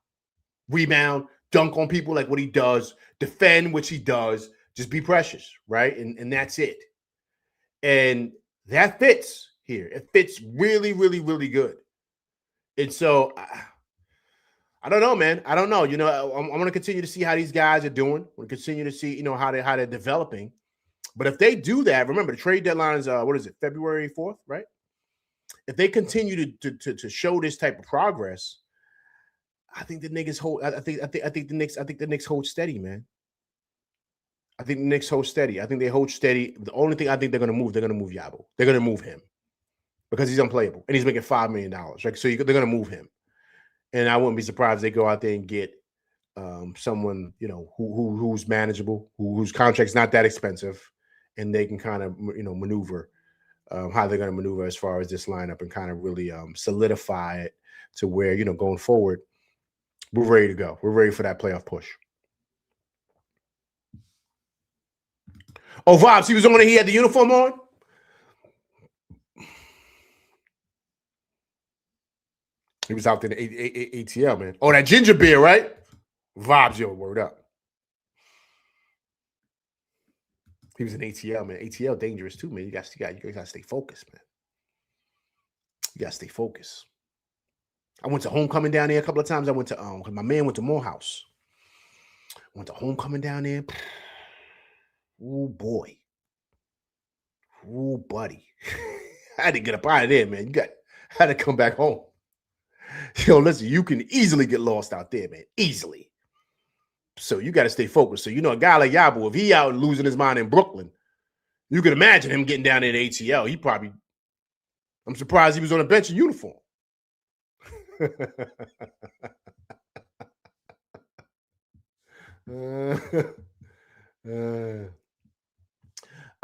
rebound, dunk on people like what he does, defend, which he does. Just be Precious, right? And that's it. And that fits here. It fits really, really, really good. And so I don't know, man. I don't know. I'm going to continue to see how these guys are doing. We'll continue to see, how they're developing. But if they do that, remember the trade deadline is February 4th, right? If they continue to show this type of progress, I think the Knicks hold. I think the Knicks hold steady, man. I think the Knicks hold steady. I think they hold steady. The only thing I think they're going to move Yabo. They're going to move him because he's unplayable and he's making $5 million. Right? So they're going to move him. And I wouldn't be surprised if they go out there and get someone, who's manageable, whose contract's not that expensive, and they can kind of, maneuver how they're going to maneuver as far as this lineup and kind of really solidify it to where, going forward, we're ready to go. We're ready for that playoff push. Oh, Vibes, he was on it. He had the uniform on? He was out there in the ATL, man. Oh, that ginger beer, right? Vibes, yo, word up. He was in ATL, man. ATL dangerous too, man. You got to stay focused, man. You got to stay focused. I went to homecoming down there a couple of times. I went to my man went to Morehouse. Went to homecoming down there. Oh boy. Oh buddy. I had to get up out of there, man. I had to come back home. Yo, listen, you can easily get lost out there, man. Easily. So you got to stay focused. So, a guy like Yabo, if he out losing his mind in Brooklyn, you can imagine him getting down in ATL. I'm surprised he was on a bench in uniform.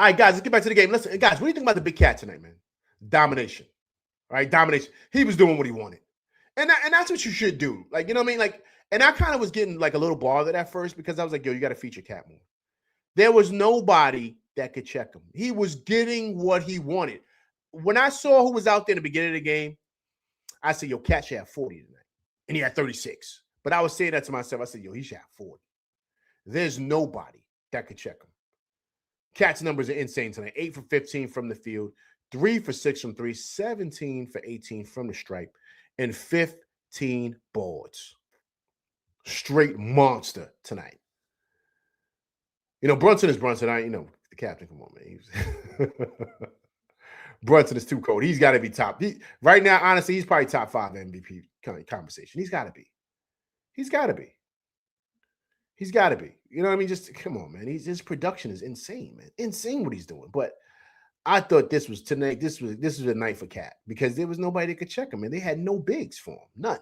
All right, guys, let's get back to the game. Listen, guys, what do you think about the Big Cat tonight, man? Domination. All right, domination. He was doing what he wanted. And that's what you should do. Like, you know what I mean? Like, and I kind of was getting like a little bothered at first because I was like, yo, you got to feature Cat more. There was nobody that could check him. He was getting what he wanted. When I saw who was out there in the beginning of the game, I said, yo, Cat should have 40 tonight. And he had 36. But I was saying that to myself. I said, yo, he should have 40. There's nobody that could check him. Cat's numbers are insane tonight. 8 for 15 from the field, 3 for 6 from 3, 17 for 18 from the stripe, and 15 boards. Straight monster tonight. Brunson is Brunson. The captain. Come on, man. Brunson is too cold. He's got to be top. Right now, honestly, he's probably top 5 MVP kind of conversation. He's got to be. He's got to be. He's got to be. You know what I mean? Just come on, man. His production is insane, man. Insane what he's doing. But I thought this was tonight. This was a night for Cat because there was nobody that could check him, and they had no bigs for him, none.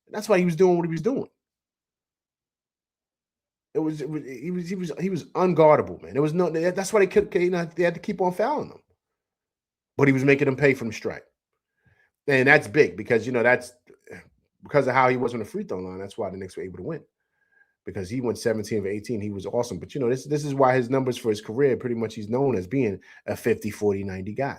And that's why he was doing what he was doing. He was unguardable, man. There was no. That's why they had to keep on fouling him, but he was making them pay from the strike, and that's big because that's because of how he was on the free throw line. That's why the Knicks were able to win. Because he went 17 of 18. He was awesome. But, this is why his numbers for his career, pretty much he's known as being a 50, 40, 90 guy,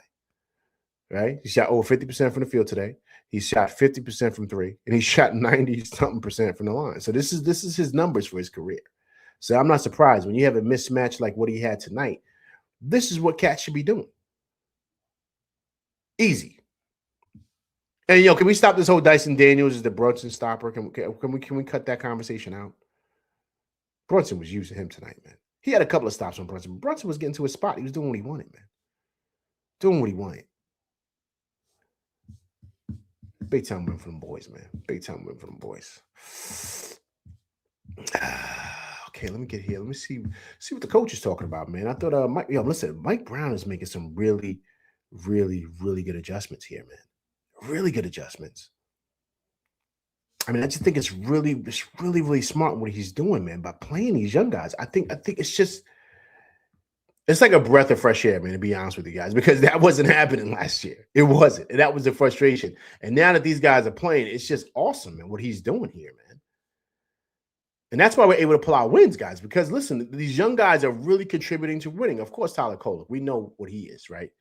right? He shot over 50% from the field today. He shot 50% from 3, and he shot 90-something% from the line. So this is his numbers for his career. So I'm not surprised when you have a mismatch like what he had tonight. This is what Cat should be doing. Easy. And, can we stop this whole Dyson Daniels is the Brunson stopper? Can we cut that conversation out? Brunson was using him tonight, man. He had a couple of stops on Brunson. Brunson was getting to his spot. He was doing what he wanted, man. Doing what he wanted. Big time win for them boys, man. Big time win for them boys. Okay, let me get here. Let me see what the coach is talking about, man. I thought, Mike Brown is making some really, really, really good adjustments here, man. Really good adjustments. I mean, I just think it's really, really smart what he's doing, man, by playing these young guys. I think it's like a breath of fresh air, man, to be honest with you guys, because that wasn't happening last year. It wasn't. And that was the frustration. And now that these guys are playing, it's just awesome, man, what he's doing here, man. And that's why we're able to pull out wins, guys, because, listen, these young guys are really contributing to winning. Of course, Tyler Kolek, we know what he is, right?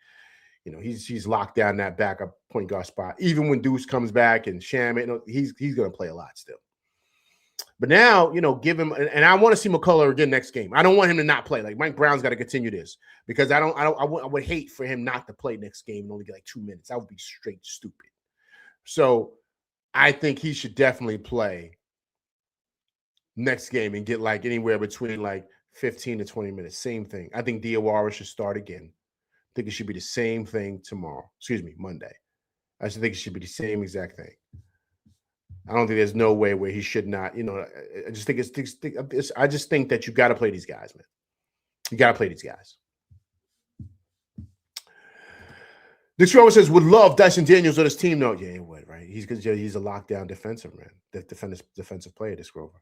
He's locked down that backup point guard spot. Even when Deuce comes back and Sham, he's going to play a lot still. But now, give him, and I want to see McCullough again next game. I don't want him to not play. Like, Mike Brown's got to continue this because I would hate for him not to play next game and only get like 2 minutes. That would be straight stupid. So I think he should definitely play next game and get like anywhere between like 15 to 20 minutes. Same thing. I think Diawara should start again. I think it should be the same thing Monday. I think it should be the same exact thing. I don't think there's no way where he should not. I just think that you got to play these guys, man. You got to play these guys. Nick Schroeder says, would love Dyson Daniels on his team. No, yeah, he would, right? He's a lockdown defensive man, defensive player, Dick Schroeder.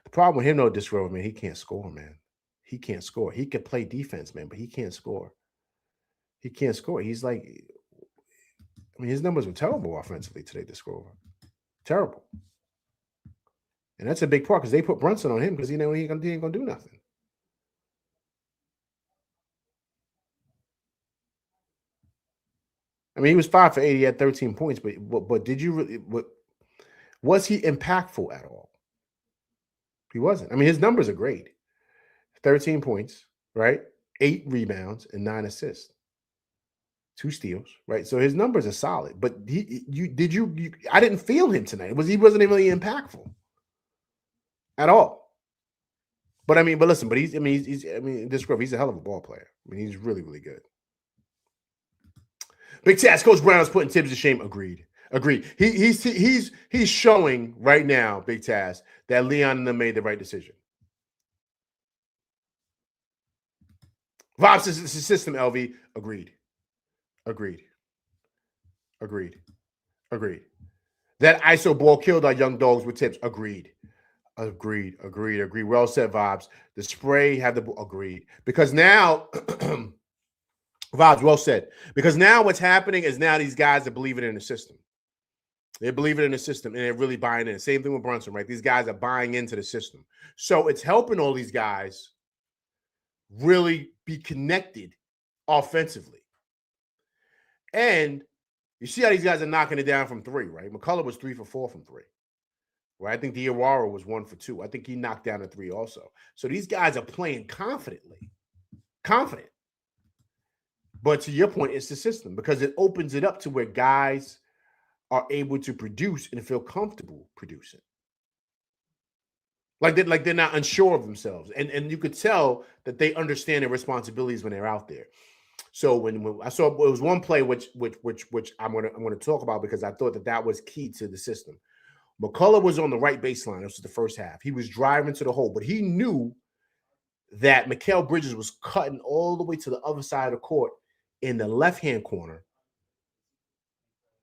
The problem with him, though, Dick Schroeder, man, he can't score, man. He can't score. He could play defense, man, but he can't score. He can't score. He's like, his numbers were terrible offensively today, this score. Terrible. And that's a big part because they put Brunson on him because he ain't going to do nothing. He was 5 for 80, he had 13 points, but did you really, was he impactful at all? He wasn't. His numbers are great. 13 points, right? 8 rebounds and 9 assists. 2 steals, right? So his numbers are solid. But I didn't feel him tonight. He wasn't really impactful at all. But listen, he's a hell of a ball player. He's really, really good. Big Taz, Coach Brown is putting Tibbs to shame. Agreed. He's showing right now, Big Taz, that Leon and them made the right decision. Vibes is the system, LV. Agreed. That ISO ball killed our young dogs with tips. Agreed. Well said, Vibes. The spray had the agreed. Because now, Vibes, well said. Because now what's happening is now these guys are believing in the system. They believe it in the system, and they're really buying in. Same thing with Brunson, right? These guys are buying into the system. So it's helping all these guys really be connected offensively. And you see how these guys are knocking it down from 3, right? McCullough was 3 for 4 from 3. Right? I think Diawara was 1 for 2. I think he knocked down a 3 also. So these guys are playing confidently. Confident. But to your point, it's the system because it opens it up to where guys are able to produce and feel comfortable producing. Like they're not unsure of themselves. And you could tell that they understand their responsibilities when they're out there. So when I saw, it was one play which I'm gonna talk about because I thought that was key to the system. McCullough was on the right baseline. This was the first half. He was driving to the hole, but he knew that Mikal Bridges was cutting all the way to the other side of the court in the left-hand corner.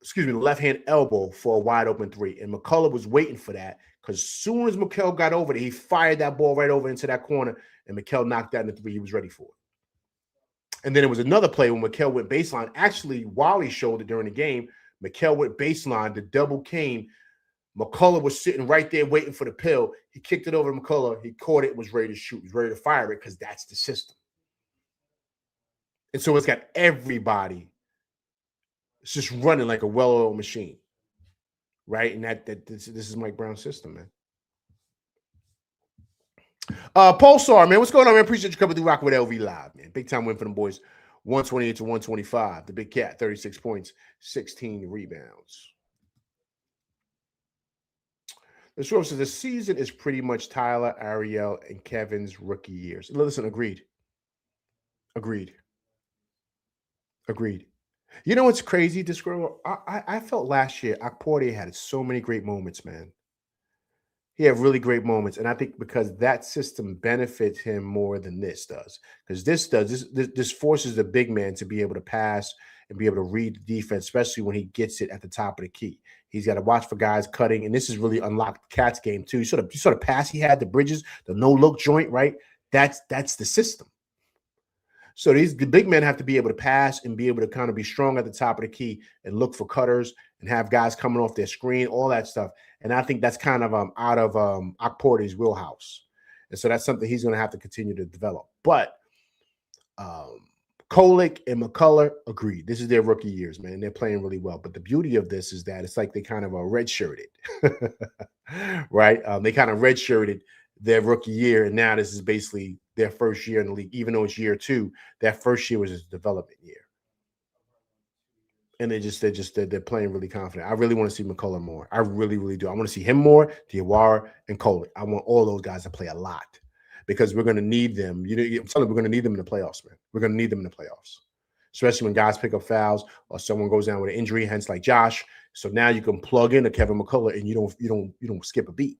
Excuse me, the left-hand elbow for a wide open three. And McCullough was waiting for that because as soon as Mikal got over there, he fired that ball right over into that corner, and Mikal knocked that in the three. He was ready for it. And then there was another play when Mikal went baseline. Actually, Wally showed it during the game. Mikal went baseline. The double came. McCullough was sitting right there waiting for the pill. He kicked it over to McCullough. He caught it, was ready to shoot. He was ready to fire it because that's the system. And so it's got everybody. It's just running like a well-oiled machine, right? And this is Mike Brown's system, man. Pulsar, man, what's going on, man? Appreciate you coming through rocking with LV Live, man. Big time win for them boys, 128 to 125. The Big Cat, 36 points, 16 rebounds. The source says the season is pretty much Tyler, Ariel, and Kevin's rookie years. Listen, agreed. You know what's crazy, Discro? I felt last year Akporte had so many great moments, man. He had really great moments, and I think because that system benefits him more than this does. Because this forces the big man to be able to pass and be able to read the defense, especially when he gets it at the top of the key. He's got to watch for guys cutting, and this has really unlocked Cat's game too. You saw the pass he had, the Bridges, the no-look joint, right? That's the system. So the big men have to be able to pass and be able to kind of be strong at the top of the key and look for cutters and have guys coming off their screen, all that stuff. And I think that's kind of out of Akporte's wheelhouse. And so that's something he's going to have to continue to develop. But Kolick and McCullough, agreed. This is their rookie years, man. They're playing really well. But the beauty of this is that it's like they kind of are redshirted, right? They kind of redshirted their rookie year, and now this is basically their first year in the league. Even though it's year two, that first year was his development year. And they're playing really confident. I really want to see McCullough more. I really, really do. I want to see him more, Diawara, and Kolick. I want all those guys to play a lot because we're going to need them. I'm telling you, we're going to need them in the playoffs, man. We're going to need them in the playoffs, especially when guys pick up fouls or someone goes down with an injury, hence like Josh. So now you can plug in to Kevin McCullough and you don't skip a beat.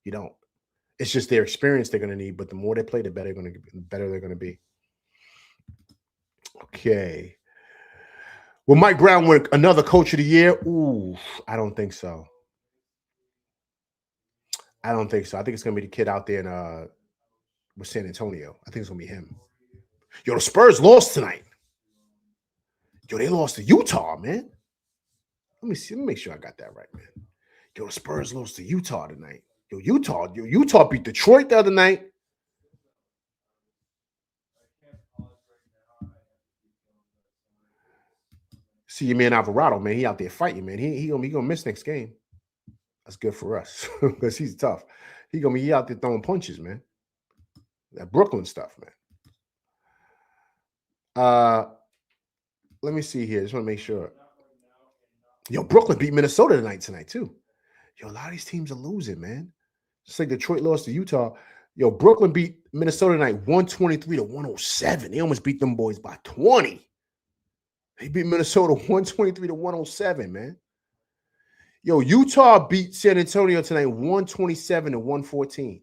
You don't. It's just their experience they're going to need, but the more they play, the better they're going to be. Okay. Will Mike Brown win another Coach of the Year? Ooh, I don't think so. I think it's going to be the kid out there with San Antonio. I think it's going to be him. Yo, the Spurs lost tonight. Yo, they lost to Utah, man. Let me make sure I got that right, man. Yo, the Spurs lost to Utah tonight. Yo, Utah beat Detroit the other night. See your man Alvarado, man. He out there fighting, man. He gonna miss next game. That's good for us because he's tough. He out there throwing punches, man. That Brooklyn stuff, man. Let me see here. Just want to make sure. Yo, Brooklyn beat Minnesota tonight too. Yo, a lot of these teams are losing, man. Just like Detroit lost to Utah. Yo, Brooklyn beat Minnesota tonight 123 to 107. They almost beat them boys by 20. They beat Minnesota 123 to 107, man. Yo, Utah beat San Antonio tonight 127 to 114.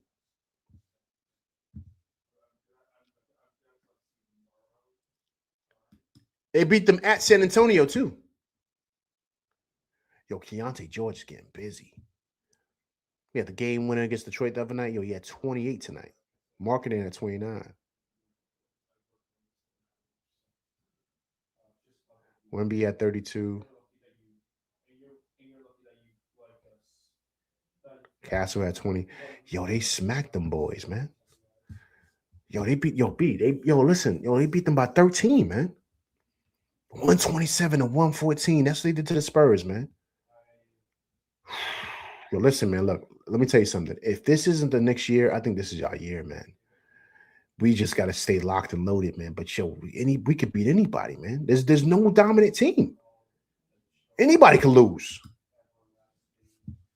They beat them at San Antonio, too. Yo, Keontae George is getting busy. We had the game winner against Detroit the other night. Yo, he had 28 tonight. Marketing at 29. Wemby at 32. Castle at 20. Yo, they smacked them boys, man. Yo, they beat they beat them by 13, man. 127 to 114. That's what they did to the Spurs, man. Yo, listen, man, look, let me tell you something. If this isn't the next year, I think this is our year, man. We just got to stay locked and loaded, man. But yo, we could beat anybody, man. There's no dominant team. Anybody can lose.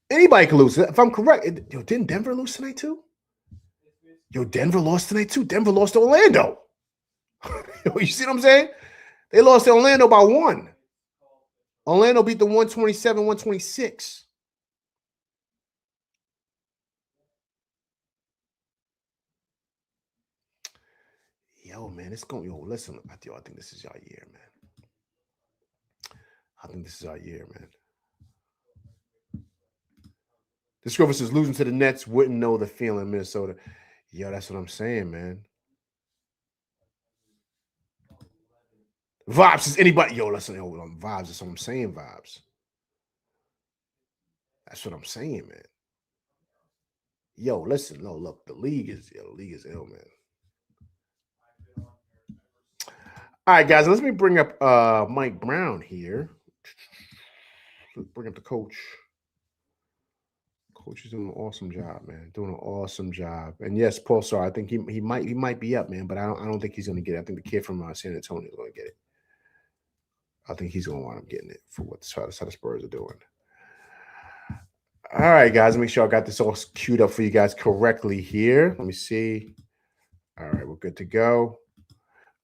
Anybody can lose. If I'm correct, didn't Denver lose tonight too? Yo, Denver lost tonight too. Denver lost to Orlando. You see what I'm saying? They lost to Orlando by 1. Orlando beat the 127-126. Yo, man, it's going. Yo, listen, I think this is our year, man. I think this is our year, man. This Grover says losing to the Nets wouldn't know the feeling, Minnesota. Yo, that's what I'm saying, man. Vibes is anybody. Yo, listen, yo, vibes is what I'm saying, vibes. That's what I'm saying, man. Yo, listen, no, look, the league is ill, man. All right, guys, let me bring up Mike Brown here. Let's bring up the coach. Coach is doing an awesome job, man. Doing an awesome job. And yes, Paul, sorry, I think he might be up, man, but I don't think he's gonna get it. I think the kid from San Antonio is gonna get it. I think he's gonna wind up getting it for what the Spurs are doing. All right, guys, make sure I got this all queued up for you guys correctly here. Let me see. All right, we're good to go.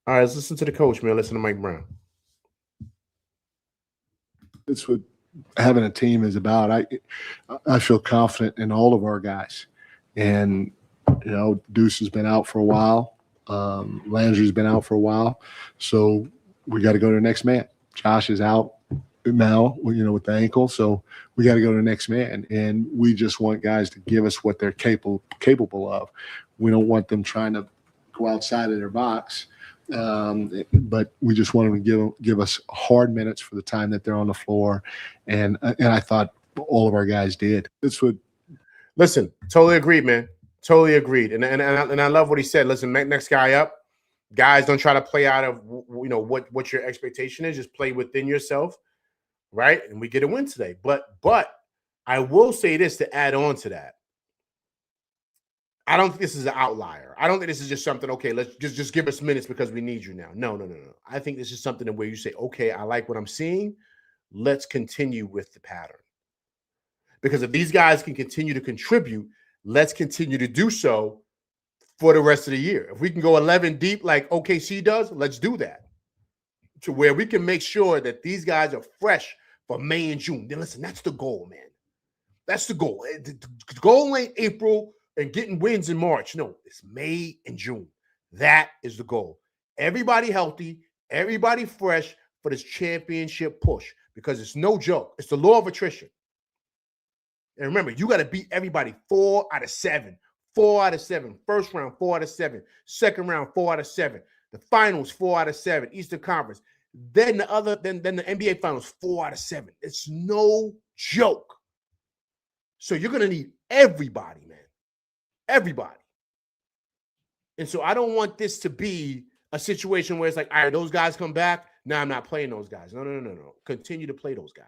All right, let's listen to the coach, man. Listen to Mike Brown. That's what having a team is about. I feel confident in all of our guys. And, you know, Deuce has been out for a while. Landry's been out for a while. So we got to go to the next man. Josh is out now, you know, with the ankle. So we got to go to the next man. And we just want guys to give us what they're capable of. We don't want them trying to go outside of their box. But we just want them to give us hard minutes for the time that they're on the floor, and I thought all of our guys did. That's what. Listen, totally agreed, man. Totally agreed, and I love what he said. Listen, next guy up. Guys, don't try to play out of what your expectation is. Just play within yourself, right? And we get a win today. But I will say this to add on to that. I don't think this is an outlier. I don't think this is just something, okay, let's just give us minutes because we need you now. No. I think this is something where you say, okay, I like what I'm seeing. Let's continue with the pattern. Because if these guys can continue to contribute, let's continue to do so for the rest of the year. If we can go 11 deep like OKC does, let's do that. To where we can make sure that these guys are fresh for May and June. Then listen, that's the goal, man. That's the goal. The goal ain't April and getting wins in March. No, it's May and June. That is the goal. Everybody healthy, everybody fresh for this championship push, because it's no joke. It's the law of attrition. And remember, you got to beat everybody 4 out of 7. 4 out of 7. First round, 4 out of 7. Second round, 4 out of 7. The finals, 4 out of 7. Eastern Conference. Then the NBA finals, 4 out of 7. It's no joke. So you're going to need everybody, man. Everybody. And so I don't want this to be a situation where it's like, all right, those guys come back. Now I'm not playing those guys. No. Continue to play those guys.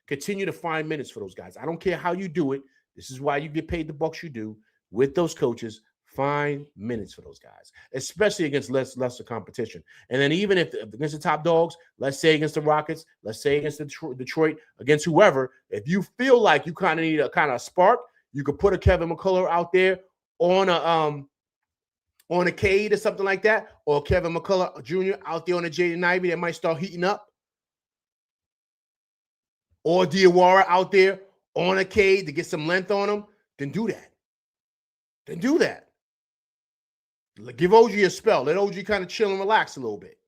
Continue to find minutes for those guys. I don't care how you do it. This is why you get paid the bucks you do with those coaches. Find minutes for those guys, especially against lesser competition. And then even if against the top dogs, let's say against the Rockets, let's say against Detroit, against whoever, if you feel like you kind of need a kind of spark, you could put a Kevin McCullough out there on a Cade or something like that, or Kevin McCullough Jr. out there on a Jaden Ivey that might start heating up, or Diawara out there on a Cade to get some length on him. Then do that. Give OG a spell. Let OG kind of chill and relax a little bit.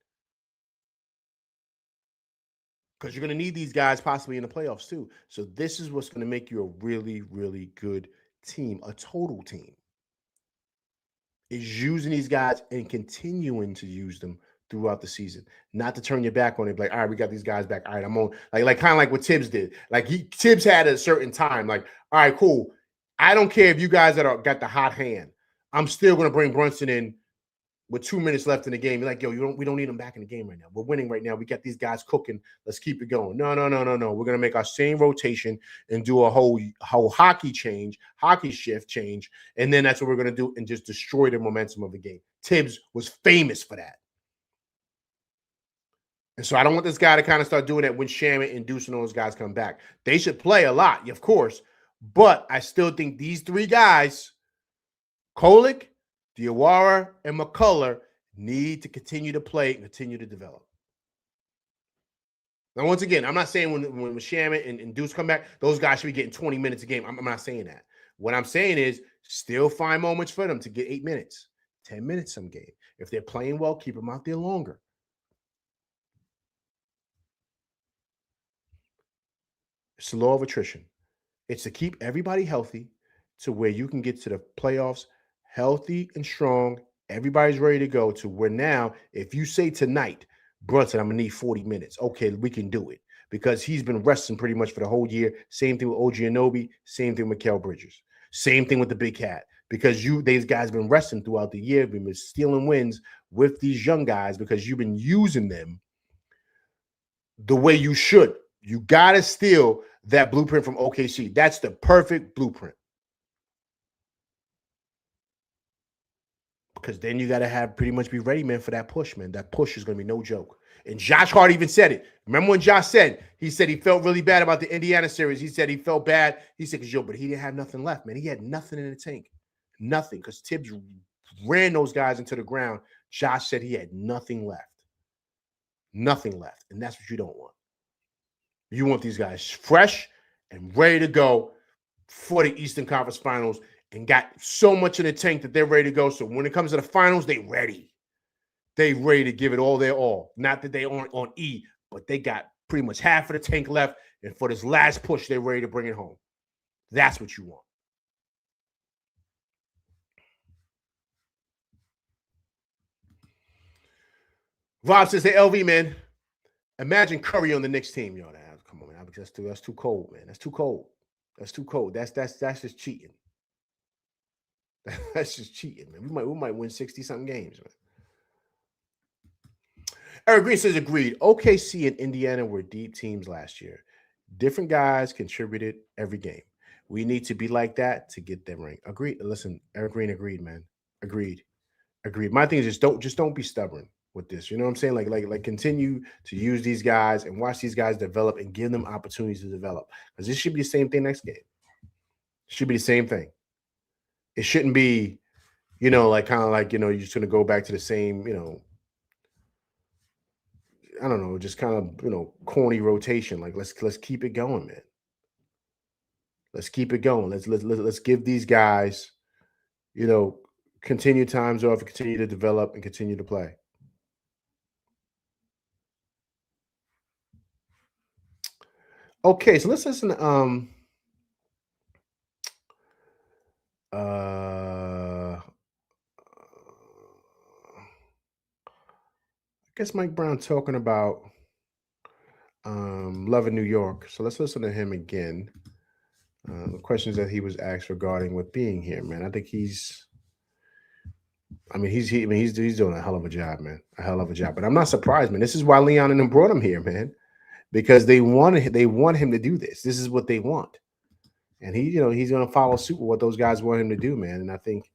Because you're going to need these guys possibly in the playoffs too. So this is what's going to make you a really, really good team, a total team. Is using these guys and continuing to use them throughout the season. Not to turn your back on it. Like, all right, we got these guys back. All right, I'm on. Like kind of like what Tibbs did. Like Tibbs had a certain time. Like, all right, cool. I don't care if you guys got the hot hand. I'm still going to bring Brunson in with 2 minutes left in the game. You're like, yo, we don't need him back in the game right now. We're winning right now. We got these guys cooking. Let's keep it going. No. We're going to make our same rotation and do a whole hockey shift change. And then that's what we're going to do and just destroy the momentum of the game. Tibbs was famous for that. And so I don't want this guy to kind of start doing that when Shaman and Deuce and those guys come back. They should play a lot, of course. But I still think these three guys, Kolek, Diawara, and McCullough need to continue to play and continue to develop. Now, once again, I'm not saying when Shaman and Deuce come back, those guys should be getting 20 minutes a game. I'm not saying that. What I'm saying is still find moments for them to get 8 minutes, 10 minutes some game. If they're playing well, keep them out there longer. It's the law of attrition. It's to keep everybody healthy to where you can get to the playoffs healthy and strong. Everybody's ready to go to where now, if you say tonight, Brunson, I'm going to need 40 minutes. Okay, we can do it because he's been resting pretty much for the whole year. Same thing with OG Anunoby. Same thing with Mikal Bridges. Same thing with the Big Cat because these guys been resting throughout the year. We've been stealing wins with these young guys because you've been using them the way you should. You got to steal that blueprint from OKC. That's the perfect blueprint. Because then you got to have pretty much be ready, man, for that push, man. That push is going to be no joke. And Josh Hart even said it. Remember when Josh said, he said he felt really bad about the Indiana series. He said he felt bad. He said, but he didn't have nothing left, man. He had nothing in the tank. Nothing. Because Tibbs ran those guys into the ground. Josh said he had nothing left. Nothing left. And that's what you don't want. You want these guys fresh and ready to go for the Eastern Conference Finals and got so much in the tank that they're ready to go. So when it comes to the finals, they ready. They ready to give it all their all. Not that they aren't on E, but they got pretty much half of the tank left. And for this last push, they're ready to bring it home. That's what you want. Rob says, hey, LV, man, imagine Curry on the Knicks team. Yo, come on, man. That's too cold, man. That's too cold. That's too cold. That's just cheating. That's just cheating, man. We might win 60-something games, man. Eric Green says, agreed. OKC and Indiana were deep teams last year. Different guys contributed every game. We need to be like that to get them ring. Agreed. Listen, Eric Green agreed, man. Agreed. My thing is just don't be stubborn with this. You know what I'm saying? Like continue to use these guys and watch these guys develop and give them opportunities to develop. Because this should be the same thing next game. It should be the same thing. It shouldn't be, like kind of like, you're just going to go back to the same, I don't know, just kind of, corny rotation. Like let's keep it going, man. Let's keep it going. Let's give these guys, continue times off and continue to develop and continue to play. Okay, so let's listen to I guess Mike Brown talking about loving New York. So let's listen to him again. The questions that he was asked regarding with being here, man. I think he's doing a hell of a job, man. A hell of a job. But I'm not surprised, man. This is why Leon and them brought him here, man. Because they want him to do this. This is what they want. And he's going to follow suit with what those guys want him to do, man. And I think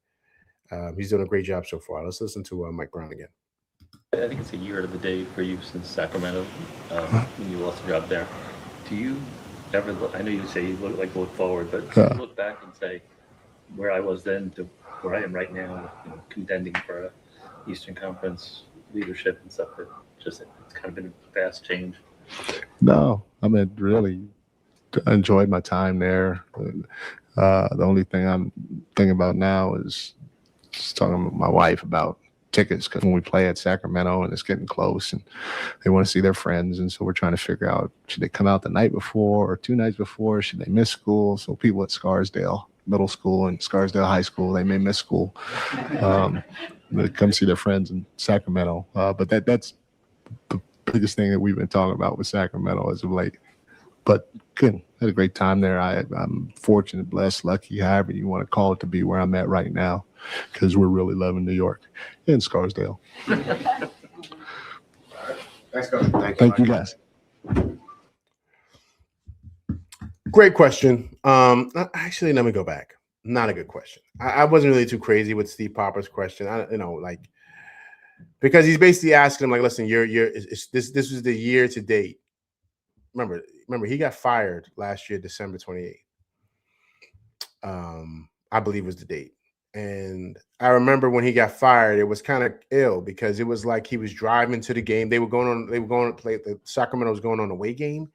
he's doing a great job so far. Let's listen to Mike Brown again. I think it's a year of the day for you since Sacramento, when you lost the job there. Do you ever look, I know you say you look forward, but do you look back and say where I was then to where I am right now, contending for a Eastern Conference leadership and stuff, that just it's kind of been a fast change? No, I mean, really enjoyed my time there. The only thing I'm thinking about now is just talking with my wife about tickets, because when we play at Sacramento and it's getting close and they want to see their friends, and so we're trying to figure out, should they come out the night before or 2 nights before? Should they miss school? So people at Scarsdale Middle School and Scarsdale High School, they may miss school. They come see their friends in Sacramento. But that's the biggest thing that we've been talking about with Sacramento as of late. But good. Had a great time there. I'm fortunate, blessed, lucky, however you want to call it, to be where I'm at right now, because we're really loving New York and Scarsdale. Thanks, Coach. Thank you, guys. Great question. Actually, let me go back. Not a good question. I wasn't really too crazy with Steve Popper's question. Because he's basically asking him, like, listen, this was the year to date. Remember, he got fired last year, December 28th. I believe was the date. And I remember when he got fired, it was kind of ill because it was like he was driving to the game. They were going to play, the Sacramento was going on a away game,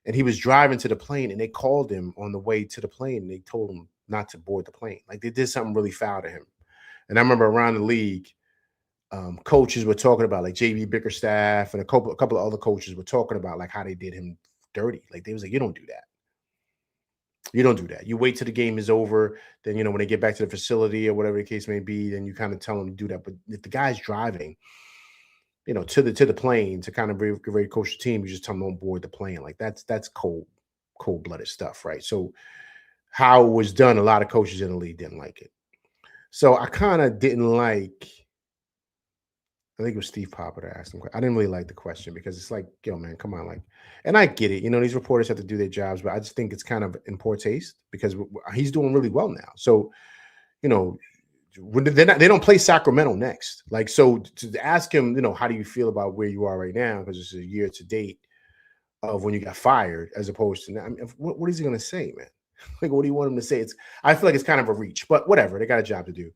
and he was driving to the plane, and they called him on the way to the plane. And they told him not to board the plane. Like, they did something really foul to him. And I remember around the league, coaches were talking about, like JB Bickerstaff and a couple of other coaches were talking about like how they did him dirty. Like, they was like, you don't do that. You don't do that. You wait till the game is over. Then, when they get back to the facility or whatever the case may be, then you kind of tell them to do that. But if the guy's driving, to the plane to kind of get ready to coach the team, you just tell them don't board the plane. Like, that's cold-blooded stuff, right? So how it was done, a lot of coaches in the league didn't like it. So I kind of didn't like, I think it was Steve Popper that asked him. I didn't really like the question because it's like, yo, man, come on. Like, and I get it. These reporters have to do their jobs, but I just think it's kind of in poor taste because he's doing really well now. So, they don't play Sacramento next. Like, so to ask him, how do you feel about where you are right now? Because it's a year to date of when you got fired, as opposed to now. I mean, what is he going to say, man? Like, what do you want him to say? I feel like it's kind of a reach, but whatever. They got a job to do.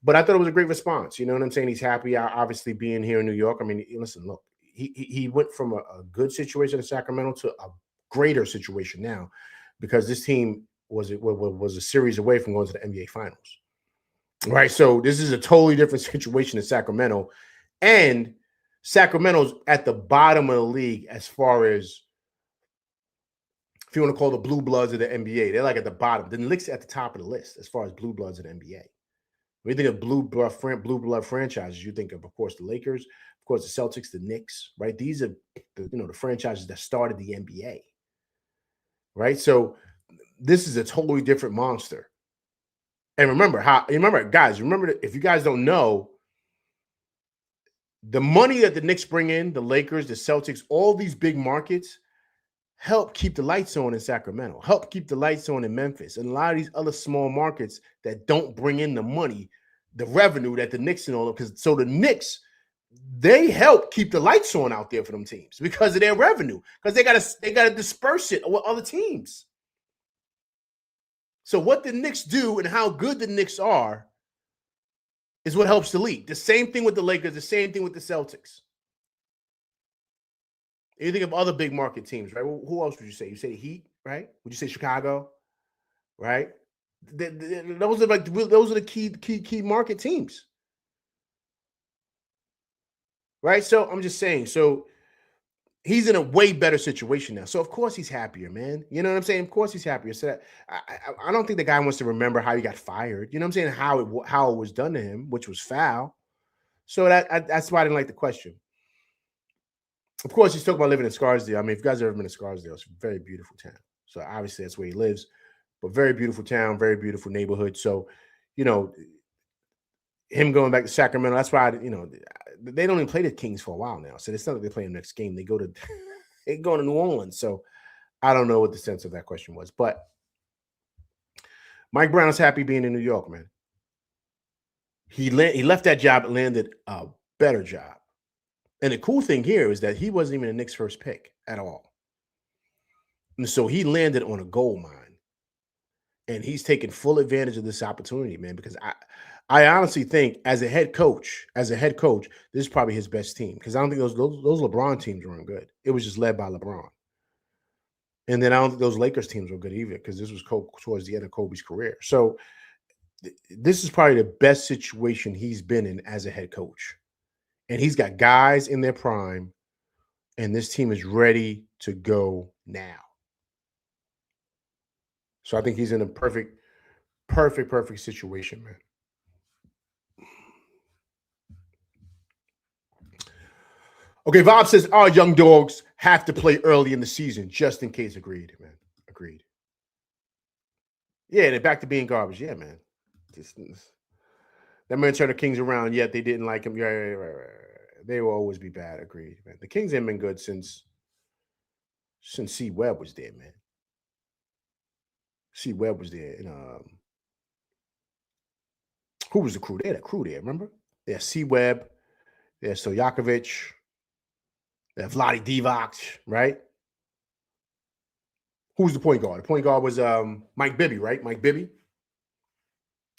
But I thought it was a great response. You know what I'm saying? He's happy, obviously, being here in New York. I mean, listen, look, he went from a good situation in Sacramento to a greater situation now because this team was a series away from going to the NBA Finals. Right? So this is a totally different situation in Sacramento. And Sacramento's at the bottom of the league as far as, if you want to call the blue bloods of the NBA. They're like at the bottom. The Knicks at the top of the list as far as blue bloods of the NBA. When you think of blue blood franchises, you think of course, the Lakers, of course, the Celtics, the Knicks, right? These are the franchises that started the NBA, right? So this is a totally different monster. And remember, guys, if you guys don't know, the money that the Knicks bring in, the Lakers, the Celtics, all these big markets help keep the lights on in Sacramento, help keep the lights on in Memphis, and a lot of these other small markets that don't bring in the money, the revenue that the Knicks and all of, because so the Knicks, they help keep the lights on out there for them teams because of their revenue, because they gotta disperse it with other teams. So what the Knicks do and how good the Knicks are is what helps the league. The same thing with the Lakers, the same thing with the Celtics. You think of other big market teams, right? Well, who else would you say? You say the Heat, right? Would you say Chicago, right? Those are the key market teams, right? So I'm just saying. So he's in a way better situation now. So of course he's happier, man. You know what I'm saying? Of course he's happier. So I don't think the guy wants to remember how he got fired. You know what I'm saying? How it was done to him, which was foul. So that's why I didn't like the question. Of course, he's talking about living in Scarsdale. I mean, if you guys have ever been to Scarsdale, it's a very beautiful town. So obviously that's where he lives, but very beautiful town, very beautiful neighborhood. So, him going back to Sacramento, that's why, they don't even play the Kings for a while now. So it's not like they play the next game. They go to New Orleans. So I don't know what the sense of that question was, but Mike Brown is happy being in New York, man. He left that job and landed a better job. And the cool thing here is that he wasn't even a Knicks first pick at all. And so he landed on a gold mine. And he's taking full advantage of this opportunity, man, because I honestly think as a head coach, this is probably his best team. Because I don't think those LeBron teams weren't good. It was just led by LeBron. And then I don't think those Lakers teams were good either, because this was towards the end of Kobe's career. So this is probably the best situation he's been in as a head coach. And he's got guys in their prime, and this team is ready to go now. So I think he's in a perfect situation, man. Okay, Bob says our young dogs have to play early in the season just in case. Agreed, man. Agreed. Yeah, they're back to being garbage. Yeah, man. That man turned the Kings around, yet they didn't like him. Yeah, right. They will always be bad. Agreed, man. The Kings haven't been good since C. Webb was there, man. C. Webb was there. And who was the crew? They had a crew there, remember? They had C. Webb. They had Stojakovic. They had Vlade Divac, right? Who was the point guard? The point guard was Mike Bibby, right? Mike Bibby.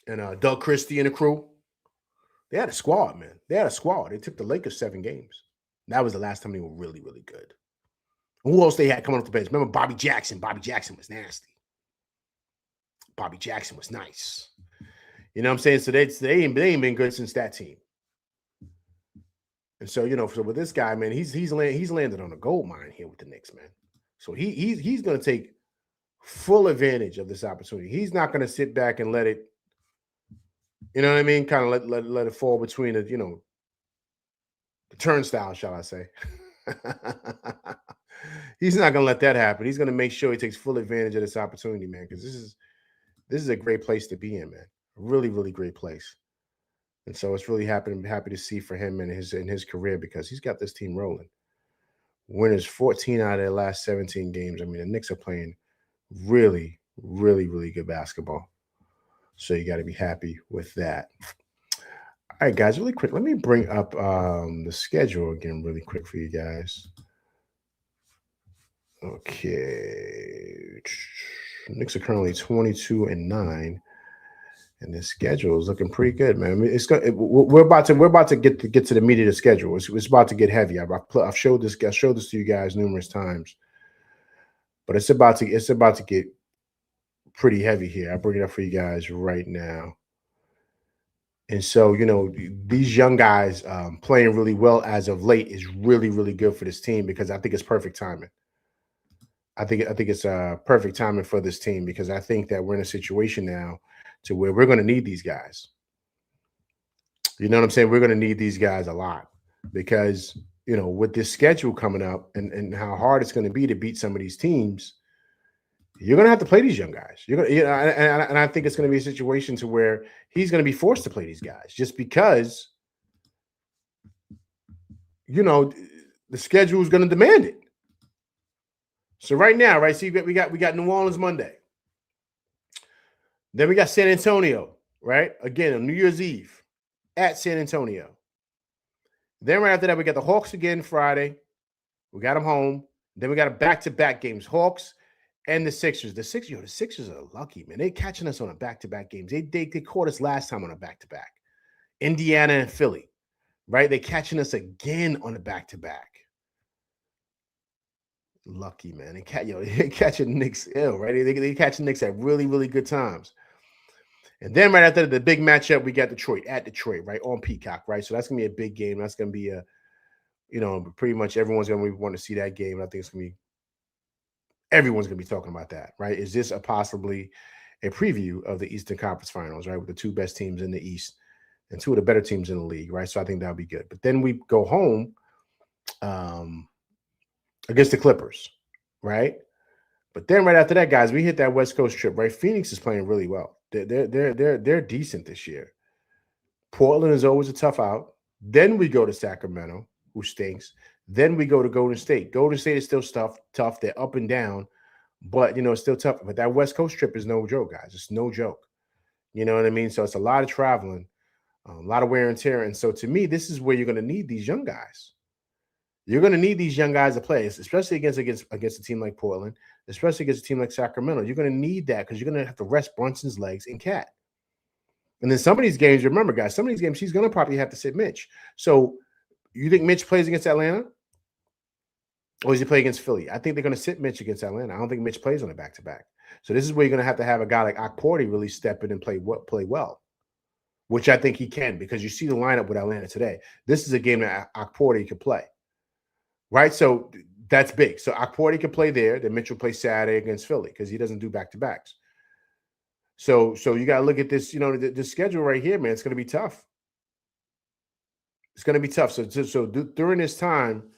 and Doug Christie and the crew. They had a squad, man. They had a squad. They took the Lakers 7 games. That was the last time they were really, really good. Who else they had coming off the bench? Remember Bobby Jackson? Bobby Jackson was nasty. Bobby Jackson was nice. You know what I'm saying? So they ain't been good since that team. And so, so with this guy, man, he's landed on a gold mine here with the Knicks, man. So he's going to take full advantage of this opportunity. He's not going to sit back and let it, you know what I mean? Kind of let it fall between the, the turnstile, shall I say. He's not going to let that happen. He's going to make sure he takes full advantage of this opportunity, man, because this is a great place to be in, man. A really, really great place. And so it's really happy to see for him in his career, because he's got this team rolling. Winners 14 out of their last 17 games. I mean, the Knicks are playing really, really, really good basketball. So you got to be happy with that. All right, guys, really quick. Let me bring up the schedule again really quick for you guys. Okay. Knicks are currently 22-9. And the schedule is looking pretty good, man. I mean, we're about to get to the meat of the schedule. It's about to get heavy. I've showed this to you guys numerous times, but it's about to get pretty heavy here. I'll bring it up for you guys right now. And so, these young guys playing really well as of late is really, really good for this team, because I think it's perfect timing. I think it's perfect timing for this team, because I think that we're in a situation now to where we're going to need these guys. You know what I'm saying? We're going to need these guys a lot, because, with this schedule coming up and how hard it's going to be to beat some of these teams, you're going to have to play these young guys. And I think it's going to be a situation to where he's going to be forced to play these guys, just because, the schedule is going to demand it. So right now, right? See, we got New Orleans Monday. Then we got San Antonio, right? Again, on New Year's Eve at San Antonio. Then right after that, we got the Hawks again Friday. We got them home. Then we got a back-to-back games, Hawks and the Sixers. The Sixers are lucky, man. They're catching us on a back-to-back games. They caught us last time on a back-to-back. Indiana and Philly, right? They're catching us again on a back-to-back. Lucky, man. They catching Knicks ill, right? They catching Knicks at really, really good times. And then right after the big matchup, we got Detroit, right? On Peacock, right? So that's going to be a big game. That's going to be pretty much everyone's going to want to see that game. I think it's going to be, everyone's going to be talking about that, right? Is this possibly a preview of the Eastern Conference Finals, right? With the two best teams in the East and two of the better teams in the league, right? So I think that'll be good. But then we go home against the Clippers, right? But then right after that, guys, we hit that West Coast trip, right? Phoenix is playing really well. They're decent this year. Portland is always a tough out. Then we go to Sacramento, who stinks. Then we go to Golden State. Golden State is still tough. They're up and down, but it's still tough. But that West Coast trip is no joke, guys. It's no joke. You know what I mean? So it's a lot of traveling, a lot of wear and tear. And so to me, this is where you're going to need these young guys. You're going to need these young guys to play, especially against a team like Portland, especially against a team like Sacramento. You're going to need that, because you're going to have to rest Brunson's legs and Cat. And then some of these games, remember, guys, some of these games, he's going to probably have to sit Mitch. So you think Mitch plays against Atlanta? Or does he play against Philly? I think they're going to sit Mitch against Atlanta. I don't think Mitch plays on a back-to-back. So this is where you're going to have a guy like Okporty really step in and play well, which I think he can, because you see the lineup with Atlanta today. This is a game that Okporty could play. Right, so that's big. So Okporty can play there. Then Mitchell plays Saturday against Philly, because he doesn't do back-to-backs. So you got to look at this. The schedule right here, man. It's going to be tough. It's going to be tough. So during this time,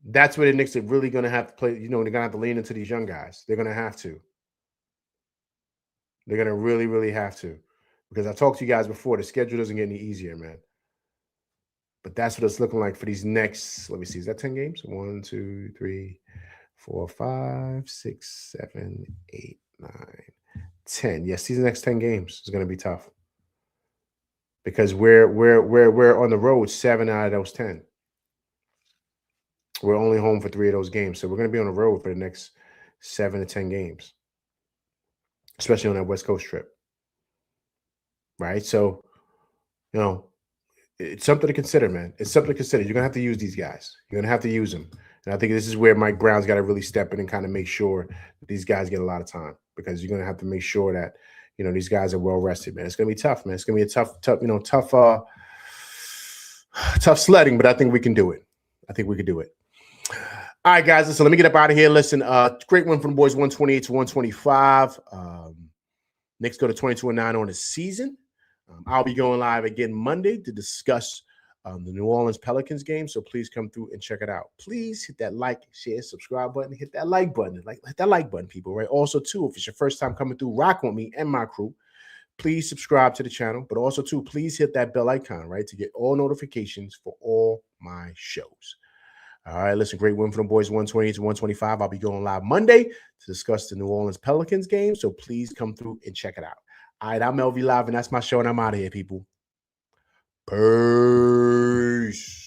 that's where the Knicks are really going to have to play. They're going to have to lean into these young guys. They're going to have to. They're going to really, really have to, because I talked to you guys before. The schedule doesn't get any easier, man. But that's what it's looking like for these next, let me see, is that 10 games? 1, 2, 3, 4, 5, 6, 7, 8, 9, 10. Yes, these next 10 games is going to be tough, because we're on the road 7 out of those 10. We're only home for 3 of those games. So we're going to be on the road for the next 7 to 10 games, especially on that West Coast trip. right? So, it's something to consider, man. It's something to consider. You're going to have to use these guys. You're going to have to use them. And I think this is where Mike Brown's got to really step in and kind of make sure that these guys get a lot of time, because you're going to have to make sure that, these guys are well rested, man. It's going to be tough, man. It's going to be a tough sledding, but I think we can do it. All right, guys, listen, let me get up out of here. Listen, great win from the boys, 128 to 125. Knicks go to 22-9 on the season. I'll be going live again Monday to discuss the New Orleans Pelicans game, so please come through and check it out. Please hit that like, share, subscribe button, hit that like button. Hit that like button, people, right? Also, too, if it's your first time coming through, rock with me and my crew, please subscribe to the channel, but also, too, please hit that bell icon, right, to get all notifications for all my shows. All right, listen, great win for the boys, 128 to 125. I'll be going live Monday to discuss the New Orleans Pelicans game, so please come through and check it out. All right, I'm LV Live, and that's my show, and I'm out of here, people. Peace.